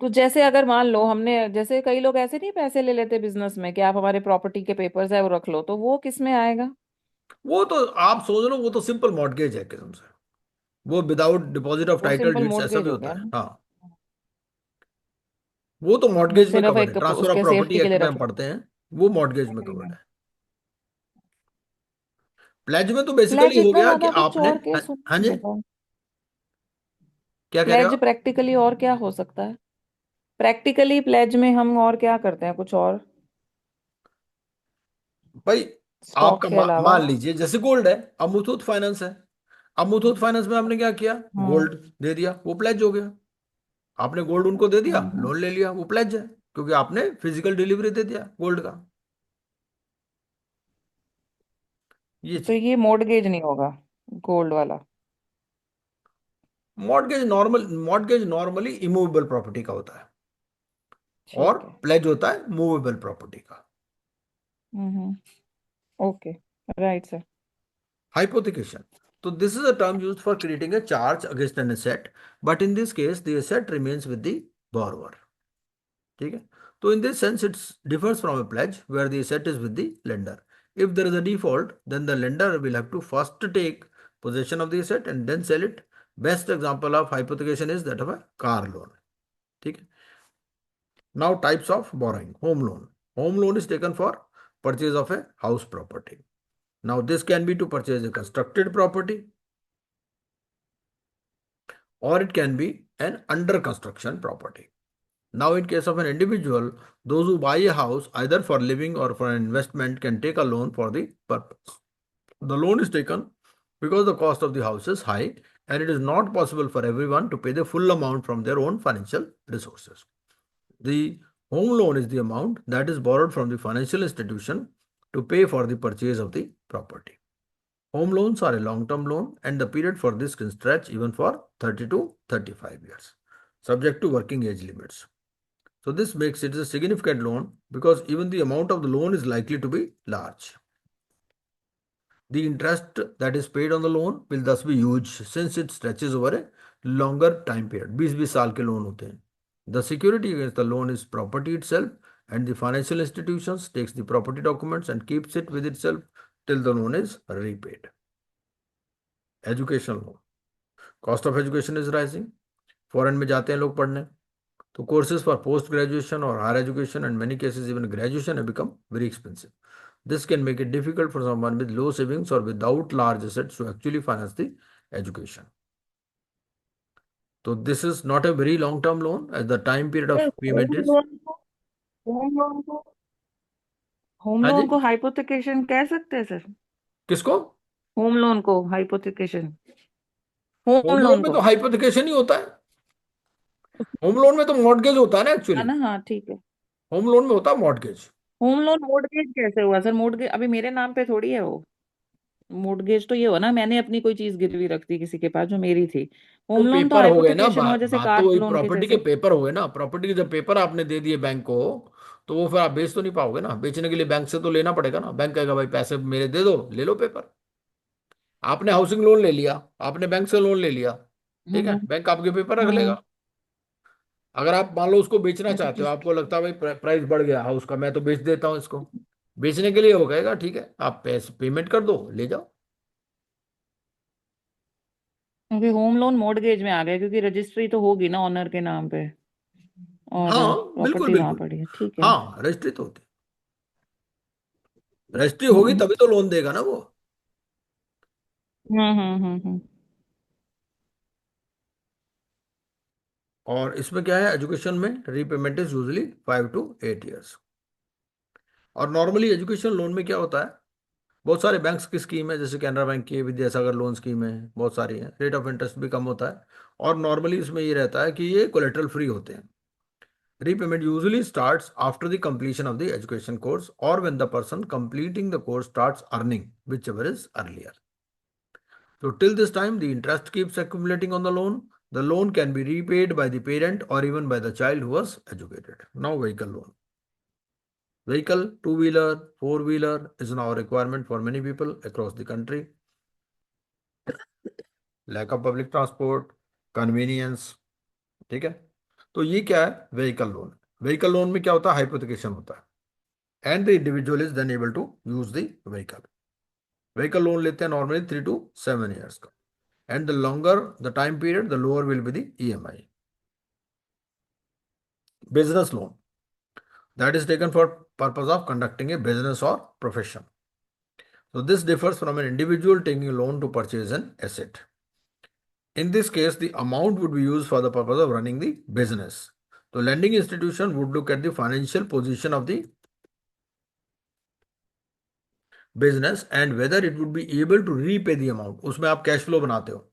तो जैसे अगर मान लो हमने, जैसे कई लोग ऐसे नहीं पैसे ले लेते बिजनेस में कि आप हमारे प्रॉपर्टी के पेपर्स है वो रख लो, तो वो किस में आएगा? वो तो आप सोच लो, वो तो सिंपल मॉर्गेज है किस्म से, वो विदाउट डिपॉजिट ऑफ वो टाइटल सिंपल डीड्स ऐसा मोर्टगेज भी हो होता गया है, ना। हाँ। वो तो मॉर्गेज में सिर्फ कवर्ड है, एक ट्रांसफर ऑफ उसके प्रॉपर्टी सेफ्टी के एक्ट लिए में हम रख लो। पढ़ते हैं, वो मॉर्गेज में कवर्ड है। प्लेज में तो बेसिकली प्लेज हो इतना गया कि ज्यादा कुछ आपने, और क्या हाँ, सुन हाँ नहीं जी, बताओ। क्या कह रहे हो प्लेज आप? प्रैक्टिकली और क्या हो सकता है? प्रैक्टिकली प्लेज में हम और क्या करते हैं, कुछ और भाई, स्टॉक आपका के अलावा? मान लीजिए जैसे गोल्ड है, अब मुथूट फाइनेंस है, अब मुथूट फाइनेंस में आपने क्या किया, हम्म गोल्ड दे दिया, वो प्लेज हो गया। आपने गोल्ड उनको दे दिया, हम्म। लोन ले लिया, वो प्लेज है, क्योंकि आपने फिजिकल डिलीवरी दे दिया गोल्ड का। ये तो चीज, ये मोर्टगेज नहीं होगा, गोल्ड वाला? मॉर्गेज नॉर्मली इमूवेबल प्रॉपर्टी का होता है, और ठीक है। प्लेज होता है मूवेबल प्रॉपर्टी का। Hmm. Okay, right sir. Hypothecation. So this is a term used for creating a charge against an asset, but in this case the asset remains with the borrower. ठीक है, तो in this sense it differs from a pledge where the asset is with the lender. If there is a default, then the lender will have to first take possession of the asset and then sell it. Best example of hypothecation is that of a car loan. ठीक है, now types of borrowing. Home loan. Home loan is taken for purchase of a house property. Now this can be to purchase a constructed property, or it can be an under construction property. Now, in case of an individual, those who buy a house either for living or for an investment can take a loan for the purpose. The loan is taken because the cost of the house is high and it is not possible for everyone to pay the full amount from their own financial resources. The home loan is the amount that is borrowed from the financial institution to pay for the purchase of the property. Home loans are a long-term loan and the period for this can stretch even for 30 to 35 years, subject to working age limits. So this makes it a significant loan because even the amount of the loan is likely to be large. The interest that is paid on the loan will thus be huge since it stretches over a longer time period. 20-20 साल के loan होते हैं. The security against the loan is property itself, and the financial institutions takes the property documents and keeps it with itself till the loan is repaid. Education loan. Cost of education is rising. Foreign में जाते हैं लोग पढ़ने, तो courses for post graduation or higher education and many cases even graduation have become very expensive. This can make it difficult for someone with low savings or without large assets to actually finance the education. So this is not a very long term loan as the time period sir, of payment home is. Loan को home loan को home हाँ जी, loan को hypothecation कह सकते हैं sir? किसको? Home loan को hypothecation, home home loan loan में को। तो हाइपोथिकेशन ही होता है, होम लोन में तो मॉर्गेज होता है ना है एक्चुअली, ना, हाँ ठीक है। होम लोन में होता है मॉर्गेज। होम लोन मोर्टगेज कैसे हुआ सर? मोर्टगेज अभी मेरे नाम पे थोड़ी है वो। मोर्टगेज तो ये हो ना, मैंने अपनी कोई चीज गिरवी रख दी किसी के पास जो मेरी थी। तो होम लोन तो पेपर हो गए ना, हाइपोथिकेशन हुआ जैसे बात तो कार वही, लोन के प्रॉपर्टी के जैसे। पेपर हो गए ना, प्रॉपर्टी के जब पेपर आपने दे दिए बैंक को, तो वो फिर आप बेच तो नहीं पाओगे ना, बेचने के लिए बैंक से तो लेना पड़ेगा ना, बैंक कहेगा भाई पैसे मेरे दे दो, ले लो पेपर। आपने हाउसिंग लोन ले लिया, आपने बैंक से लोन ले लिया, ठीक है, हम्म बैंक आपके पेपर रख हम्म। लेगा। अगर आप मान लो उसको बेचना चाहते हो, रजिस्ट्री। आपको लगता है भाई प्राइस बढ़ गया हाउस का, मैं तो बेच देता हूँ इसको, बेचने के लिए वो कहेगा ठीक है आप पैसे पेमेंट कर दो, ले जाओ। क्योंकि होम लोन मोर्टगेज में आ गया, क्योंकि रजिस्ट्री तो होगी ना ऑनर के नाम पे, और हाँ बिल्कुल प्रॉपर्टी वहां बिल्कुल, पड़ी है, ठीक है। हाँ रजिस्ट्री तो होती है, रजिस्ट्री होगी हम्म तभी तो लोन देगा ना वो। हम्म। और इसमें क्या है, एजुकेशन में repayment is usually 5 to 8 years। और नॉर्मली एजुकेशन लोन में क्या होता है, बहुत सारे बैंक्स की स्कीम है, जैसे कैनरा बैंक की विद्यासागर लोन स्कीम है, बहुत सारी है, रेट ऑफ इंटरेस्ट भी कम होता है, और नॉर्मली इसमें ये रहता है कि ये कोलेट्रल फ्री होते हैं। Repayment usually starts after the completion of the education course or when the person completing the course starts earning, whichever is earlier. So till this time, the interest keeps accumulating on the loan. The loan can be repaid by the parent or even by the child who was educated. Now vehicle loan. Vehicle, two-wheeler, four-wheeler is now a requirement for many people across the country. Lack of public transport, convenience, ठीक है। तो ये क्या है, vehicle loan. Vehicle loan में क्या होता है, हाइपोथिकेशन होता है and the individual is then able to use the vehicle. Vehicle loan लेते हैं नॉर्मली 3 to 7 years का, and the longer the time period the lower will be the EMI. Business loan, that is taken for purpose of conducting a business or profession. So this differs from an individual taking a loan to purchase an asset. In this case, the amount would be used for the purpose of running the business. The lending institution would look at the financial position of the business and whether it would be able to repay the amount. उसमें आप cash flow बनाते हो,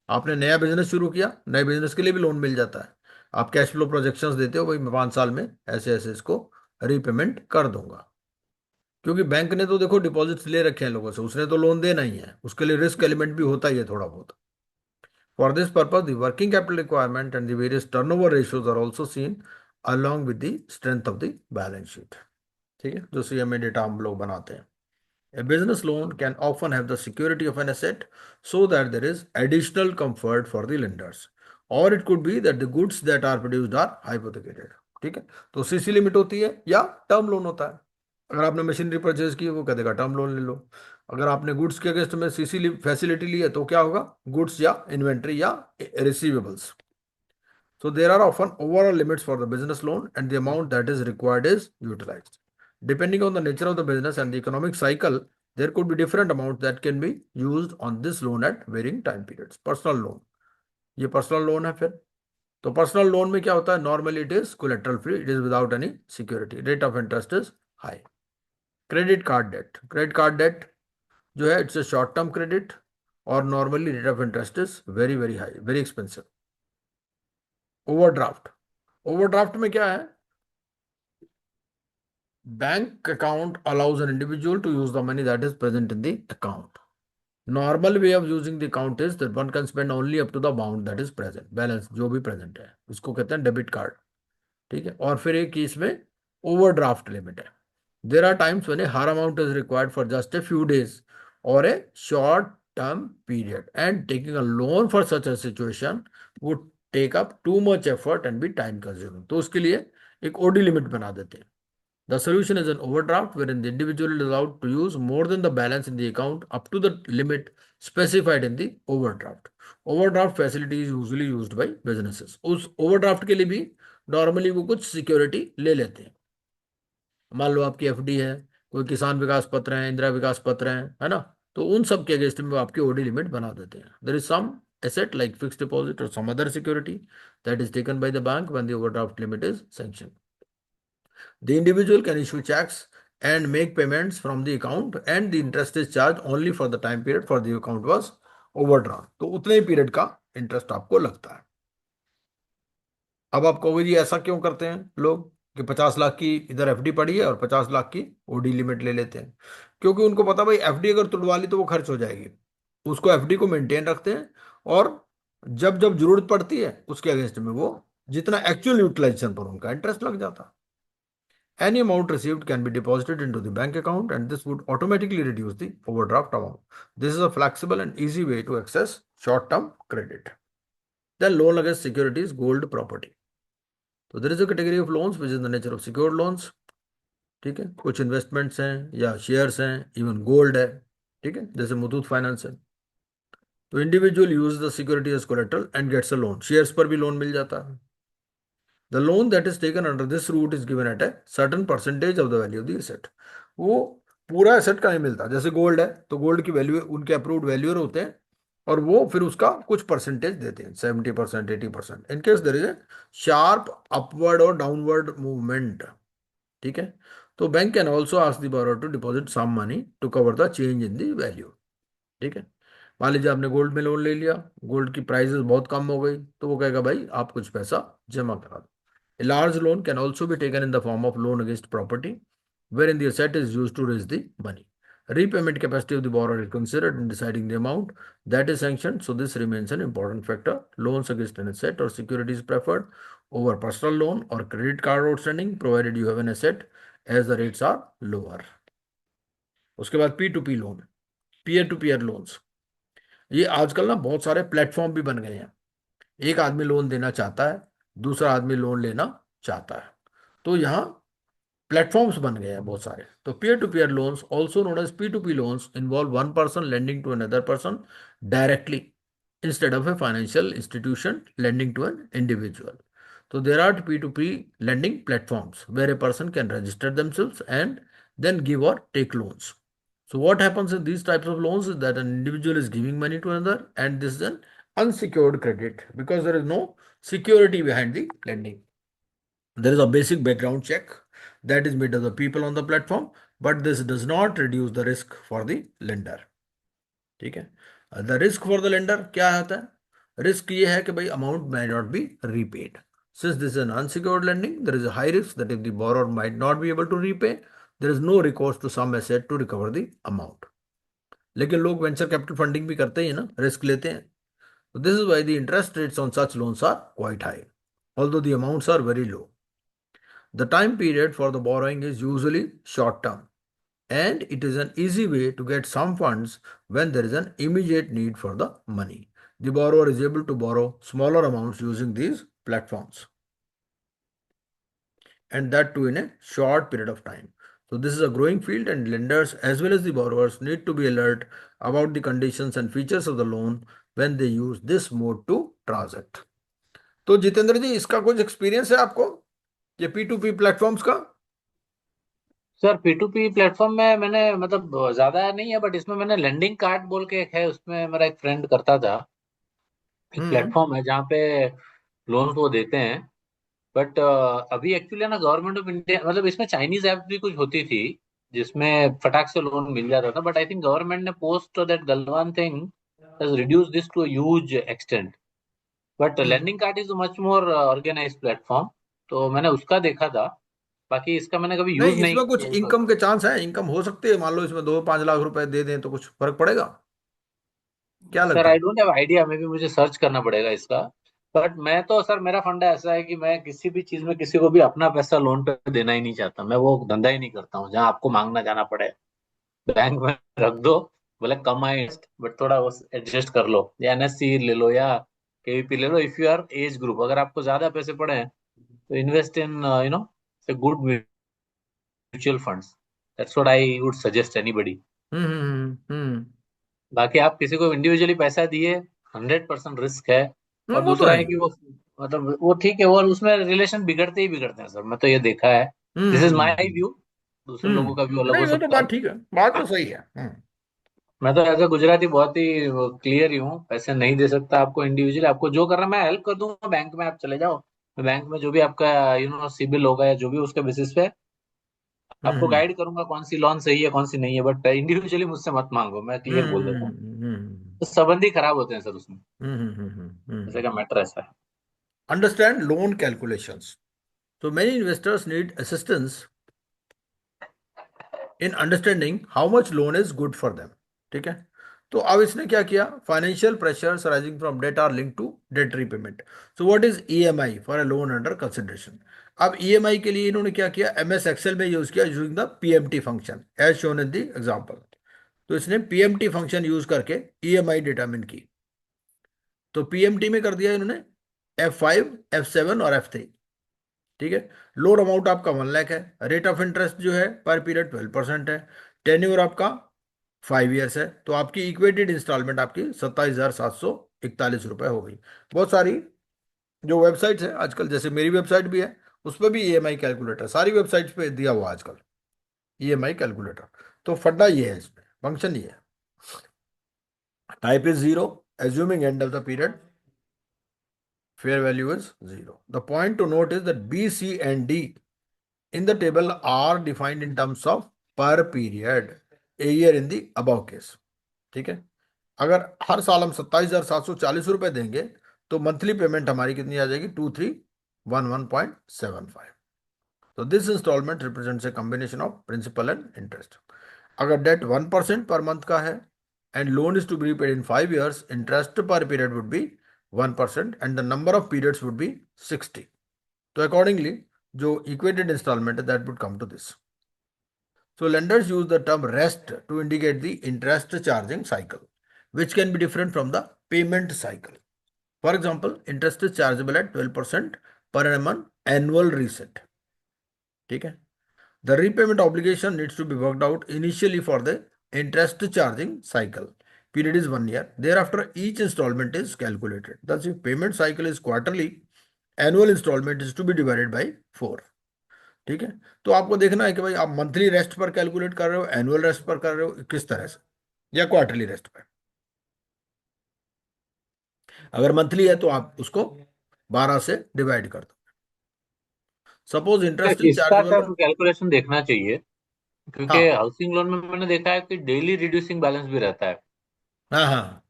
आपने नया business शुरू किया, नए business के लिए भी लोन मिल जाता है। आप कैश फ्लो प्रोजेक्शंस देते हो, भाई मैं 5 साल में ऐसे ऐसे इसको रीपेमेंट कर दूंगा। क्योंकि बैंक ने तो देखो डिपॉजिट्स ले रखे हैं लोगों से, उसने तो लोन देना ही है, उसके लिए रिस्क एलिमेंट भी होता ही है थोड़ा बहुत। For this purpose the working capital requirement and the various turnover ratios are also seen along with the strength of the balance sheet. ठीक है, जो सीएमए डेटा हम लोग बनाते हैं। A business loan can often have the security of an asset so that there is additional comfort for the lenders. Or it could be that the goods that are produced are hypothecated. ठीक है, तो CC limit होती है या term loan होता है। अगर आपने मशीनरी परचेज की वो कह देगा टर्म लोन ले लो। अगर आपने गुड्स के अगेंस्ट में सीसी फैसिलिटी ली है तो क्या होगा, गुड्स या इन्वेंट्री या receivables. So there are often overall limits for the business loan and the amount that is required is utilized. Depending on the nature of the business and the economic cycle, there could be different amounts that can be used on this loan at varying time periods. Personal loan, ये personal loan है। फिर तो personal loan में क्या होता है, normally it is collateral free, it is without any security, rate of interest is high. Credit card debt, credit card debt जो है it's a short term credit और normally rate of interest is very very high, very expensive. Overdraft, overdraft में क्या है, bank account allows an individual to use the money that is present in the account. Normal way of using the account is that one can spend only up to the amount that is present, balance जो भी present है उसको कहते हैं debit card. ठीक है, और फिर एक केस में ओवरड्राफ्ट लिमिट है। There are times when a higher amount is required for just a few days और a short term period and taking a loan for such a situation would take up too much effort and be time consuming. तो उसके लिए एक OD limit बना देते हैं। The solution is an overdraft wherein the individual is allowed to use more than the balance in the account up to the limit specified in the overdraft. Overdraft facility is usually used by businesses. उस overdraft के लिए भी normally वो कुछ security ले लेते हैं। मान लो आपकी एफडी है, कोई किसान विकास पत्र है, इंदिरा विकास पत्र है ना, तो उन सब के अगेंस्ट में वो आपकी ओडी लिमिट बना देते हैं। There is some asset like fixed deposit or some other security that is taken by the bank when the overdraft limit is sanctioned. The individual can issue checks and make payments from the account and the interest is charged only for the time period for the account was overdrawn. तो उतने ही period का interest आपको लगता है। अब आप कहोगे जी ऐसा क्यों करते हैं लोग कि 50 लाख की इधर एफडी पड़ी है और 50 लाख की ओडी लिमिट ले लेते हैं। क्योंकि उनको पता भाई एफडी अगर तुड़वा ली तो वो खर्च हो जाएगी, उसको एफडी को मेंटेन रखते हैं और जब जब जरूरत पड़ती है उसके अगेंस्ट में वो जितना एक्चुअल यूटिलाइजेशन पर उनका इंटरेस्ट लग जाता है। Any amount received can be deposited into the bank account and this would automatically reduce the overdraft amount. This is a flexible and easy way to access short-term credit. Then loan against securities, gold property. So there is a category of loans which is in the nature of secured loans. ठीक है, कुछ investments हैं या shares हैं, even gold है। ठीक है, जैसे मुथूट फाइनेंस है। तो individual use the security as collateral and gets a loan, shares पर भी लोन मिल जाता है। The loan that is taken under this route is given at a certain percentage of the value of the asset. वो पूरा asset का नहीं मिलता। जैसे गोल्ड है तो गोल्ड की वैल्यू उनके अप्रूव्ड वैल्यूअर होते हैं और वो फिर उसका कुछ परसेंटेज देते हैं, 70%, 80%, in case there is a sharp upward और डाउनवर्ड मूवमेंट। ठीक है, तो bank can also ask the borrower to deposit some money to cover the change in the value. ठीक है, मान लीजिए आपने गोल्ड में लोन ले लिया, गोल्ड की प्राइसेस बहुत कम हो गई तो वो कहेगा भाई आप कुछ पैसा जमा करा दो। A large loan can also be taken in the form of loan against property, wherein the asset is used to raise the money. Repayment capacity of the borrower is considered in deciding the amount that is sanctioned, so this remains an important factor. Loans against an asset or security is preferred over personal loan or credit card outstanding, provided you have an asset, as the rates are lower. उसके बाद P2P loan, peer to peer loans, ये आजकल ना बहुत सारे platform भी बन गए हैं। एक आदमी लोन देना चाहता है, दूसरा आदमी लोन लेना चाहता है, तो यहाँ प्लेटफॉर्म्स बन गए हैं बहुत सारे। तो peer to peer loans, also known as P2P loans, involve one person lending to another person directly instead of a financial institution lending to an individual. So there are P2P lending platforms where a person can register themselves and then give or take loans. So what happens in these types of loans is that an individual is giving money to another, and this is an unsecured credit because there is no security behind the lending. There is a basic background check that is made of the people on the platform, but this does not reduce the risk for the lender. ठीक है। The risk for the lender क्या होता है? Risk ये है कि भाई amount may not be repaid. Since this is an unsecured lending, there is a high risk that if the borrower might not be able to repay, there is no recourse to some asset to recover the amount. लेकिन लोग venture capital funding भी करते हैं ना, risk लेते हैं। So this is why the interest rates on such loans are quite high, although the amounts are very low. The time period for the borrowing is usually short term, and it is an easy way to get some funds when there is an immediate need for the money. The borrower is able to borrow smaller amounts using these platforms, and that too in a short period of time. So this is a growing field, and lenders as well as the borrowers need to be alert about the conditions and features of the loan when they use this mode to transact. तो जितेंद्र जी, इसका कुछ experience है आपको ये P2P platforms का? Sir P2P platform में मैंने मतलब ज्यादा नहीं है, बट इसमें मैंने लेंडिंग कार्ड बोल के एक है, उसमें मेरा एक फ्रेंड करता था। एक हम्म प्लेटफॉर्म है जहाँ पे लोन वो देते हैं। बट अभी एक्चुअली ना गवर्नमेंट ऑफ इंडिया, मतलब इसमें चाइनीज ऐप भी कुछ होती थी जिसमें फटाक से लोन मिल जाता था, बट आई थिंक गवर्नमेंट ने post that Galwan thing has reduce this to huge extent. But hmm Lendingkart is much more organise platform, तो मैंने उसका देखा था। बाकी इसका मैंने कभी यूज नहीं, नहीं इसमें कुछ किया। इनकम के चांस है, इनकम हो सकती है। मान लो इसमें 2-5 लाख रुपए दे दें तो कुछ फर्क पड़ेगा? क्या सर लगता आई है? डोंट हैव आइडिया, मे भी मुझे सर्च करना पड़ेगा इसका। बट मैं तो सर, मेरा फंडा ऐसा है कि मैं किसी भी चीज में किसी को भी अपना पैसा लोन पे देना ही नहीं चाहता। मैं वो धंधा ही नहीं करता हूँ जहाँ आपको मांगना जाना पड़े। बैंक में रख दो, बोले कम आए, बट थोड़ा वो एडजस्ट कर लो, या एनएससी ले लो या केवीपी ले लो। If you are age group, अगर आपको ज्यादा पैसे पड़े हैं तो invest in good mutual funds. That's what I would suggest anybody. Hmm. बाकी आप किसी को इंडिविजुअली पैसा दिए, 100% रिस्क है। और वो तो दूसरा है है ही। कि वो मतलब वो ठीक है, और उसमें रिलेशन बिगड़ते ही बिगड़ते हैं सर, मैं तो ये देखा है। हम्म this is hmm my hmm view, दूसरे लोगों का व्यू अलग नहीं, हो वो तो सकता है। बात ठीक है, बात तो सही है। मैं तो एज अ गुजराती बहुत ही क्लियर ही हूँ, पैसे नहीं दे सकता आपको इंडिविजुअली। आपको जो करना मैं हेल्प कर दूंगा, बैंक में आप चले जाओ। बैंक में जो भी आपका सिबिल होगा या जो भी उसके बेसिस पे आपको हम्म गाइड करूंगा कौन सी लोन सही है कौन सी नहीं है। बट इंडिविजुअली मुझसे मत मांगो, मैं क्लियर बोल देता हूँ। तो संबंध ही खराब होते हैं सर उसमें, ऐसे का मैटर ऐसा है। Understand loan calculations. So many investors need assistance in understanding how much loan is good for them. ठीक है। तो अब इसने क्या किया? Financial pressures rising from debt are link to debt repayment. So what is EMI for a loan under consideration? अब EMI के लिए इन्होंने क्या किया? एमएस एक्सेल में यूज किया using the PMT function as shown in the example. तो इसने पीएमटी फंक्शन यूज करके ईएमआई डिटरमिन की। तो पीएमटी में कर दिया इन्होंने F5, F7 और F3। ठीक है। लोन अमाउंट आपका 1 लाख है। रेट ऑफ इंटरेस्ट जो है पर पीरियड 12% है। टेन्योर आपका 5 ईयर्स है। तो आपकी इक्वेटेड इंस्टॉलमेंट आपकी 27,741 रुपए हो गई। बहुत सारी जो वेबसाइट्स है आजकल, जैसे मेरी वेबसाइट भी है, उस पर भी ईएमआई कैलकुलेटर, सारी वेबसाइट्स पे दिया हुआ आजकल ईएमआई कैलकुलेटर। तो फंडा ये है, इसमें फंक्शन ये है। Type is zero, assuming end of the period, fair value is 0. The point to note is that B, C, and D in the table are defined in terms of per period a year in the above case. ठीक है। अगर हर साल हम 27,740 रुपए देंगे तो monthly payment हमारी कितनी आ जाएगी? 23 11.75. तो this instalment represents a combination of principal and interest. अगर डेट 1% पर मंथ का है and loan is to be paid in 5 years, interest per period would be 1% and the number of periods would be 60. तो accordingly जो equated instalment है that would come to this. So lenders use the term rest to indicate the interest charging cycle, which can be different from the payment cycle. For example, interest is chargeable at 12% per annum on annual reset. ठीक है. The repayment obligation needs to be worked out initially for the interest charging cycle. Period is 1 year. Thereafter, each installment is calculated. Thus, if payment cycle is quarterly, annual installment is to be divided by 4. ठीक है. तो आपको देखना है कि भाई आप monthly rest पर कैलकुलेट कर रहे हो, एनुअल रेस्ट पर कर रहे हो, किस तरह से, या क्वार्टरली रेस्ट पर. अगर मंथली है तो आप उसको 12 से डिवाइड कर दो. सपोज इंटरेस्ट इज इसका चार्जेबल. टर्म कैलकुलेशन देखना चाहिए, क्योंकि हाँ हाउसिंग लोन में मैंने देखा है कि डेली रिड्यूसिंग बैलेंस भी रहता है। हाँ हाँ.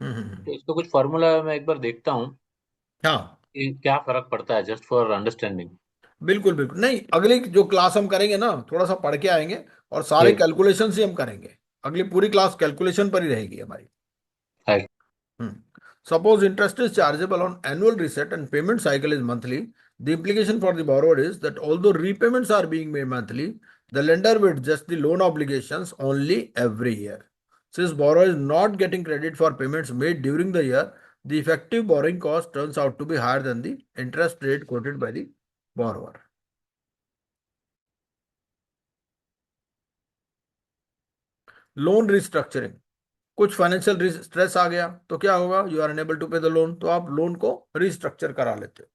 तो इसका कुछ फॉर्मूला मैं एक बार देखता हूँ हाँ कि क्या फर्क पड़ता है, जस्ट फॉर अंडरस्टैंडिंग। बिल्कुल बिल्कुल. नहीं, अगली जो क्लास हम करेंगे ना, थोड़ा सा पढ़ के आएंगे और सारे ठीक कैलकुलेशन ही हम करेंगे. अगली पूरी क्लास कैलकुलेशन पर ही रहेगी हमारी. है। Hmm. Suppose interest is chargeable on annual reset and payment cycle is monthly. The implication for the borrower is that although repayments are being made monthly, the lender will adjust the loan obligations only every year. Since borrower is not getting credit for payments made during the year, the effective borrowing cost turns out to be higher than the interest rate quoted by the borrower. Loan restructuring. कुछ financial stress आ गया तो क्या होगा, you are unable to पे the loan, तो आप loan को restructure करा लेते हो.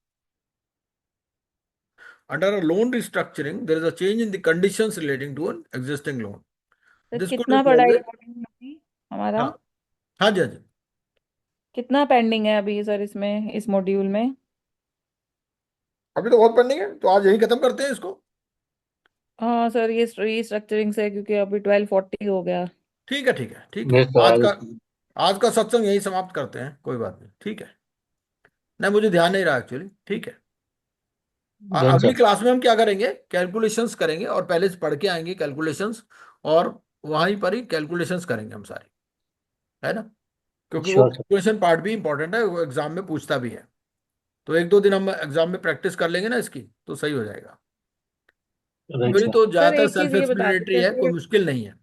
Under a loan restructuring, there is a change in the conditions relating to an existing loan. तो This could कितना पड़ा involve ये a. मॉड्यूल अभी हमारा? हाँ हाँ जी हाँ जी. कितना पेंडिंग है अभी सर इसमें, इस मॉड्यूल में? अभी तो बहुत पेंडिंग है, तो आज यही खत्म करते हैं इसको. हाँ सर, ये रीस्ट्रक्चरिंग से, क्योंकि अभी 12:40 हो गया। ठीक है ठीक है ठीक है. मैं सवाल आज का सत्संग यही समाप्त करते हैं, कोई बात नहीं, ठीक है. नहीं, मुझे ध्यान नहीं रहा एक्चुअली. ठीक है. डन अगली सर। क्लास में हम क्या करेंगे, कैलकुलेशंस करेंगे और पहले से पढ़ के आएंगे कैलकुलेशंस, और वहीं पर ही कैलकुलेशंस करेंगे हम सारी, है ना. क्योंकि वो श्योर सर। कैलकुलेशन पार्ट भी इंपॉर्टेंट है, वो एग्जाम में पूछता भी है. तो 1-2 दिन हम एग्जाम में प्रैक्टिस कर लेंगे ना इसकी, तो सही हो जाएगा. Right theory sir. तो सर ज्यादातर एक चीज सेल्फ ये बता एक्सप्लेनेटरी दीजिए, है, कोई जैसे मुश्किल नहीं है.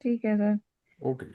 ठीक है सर। ओके.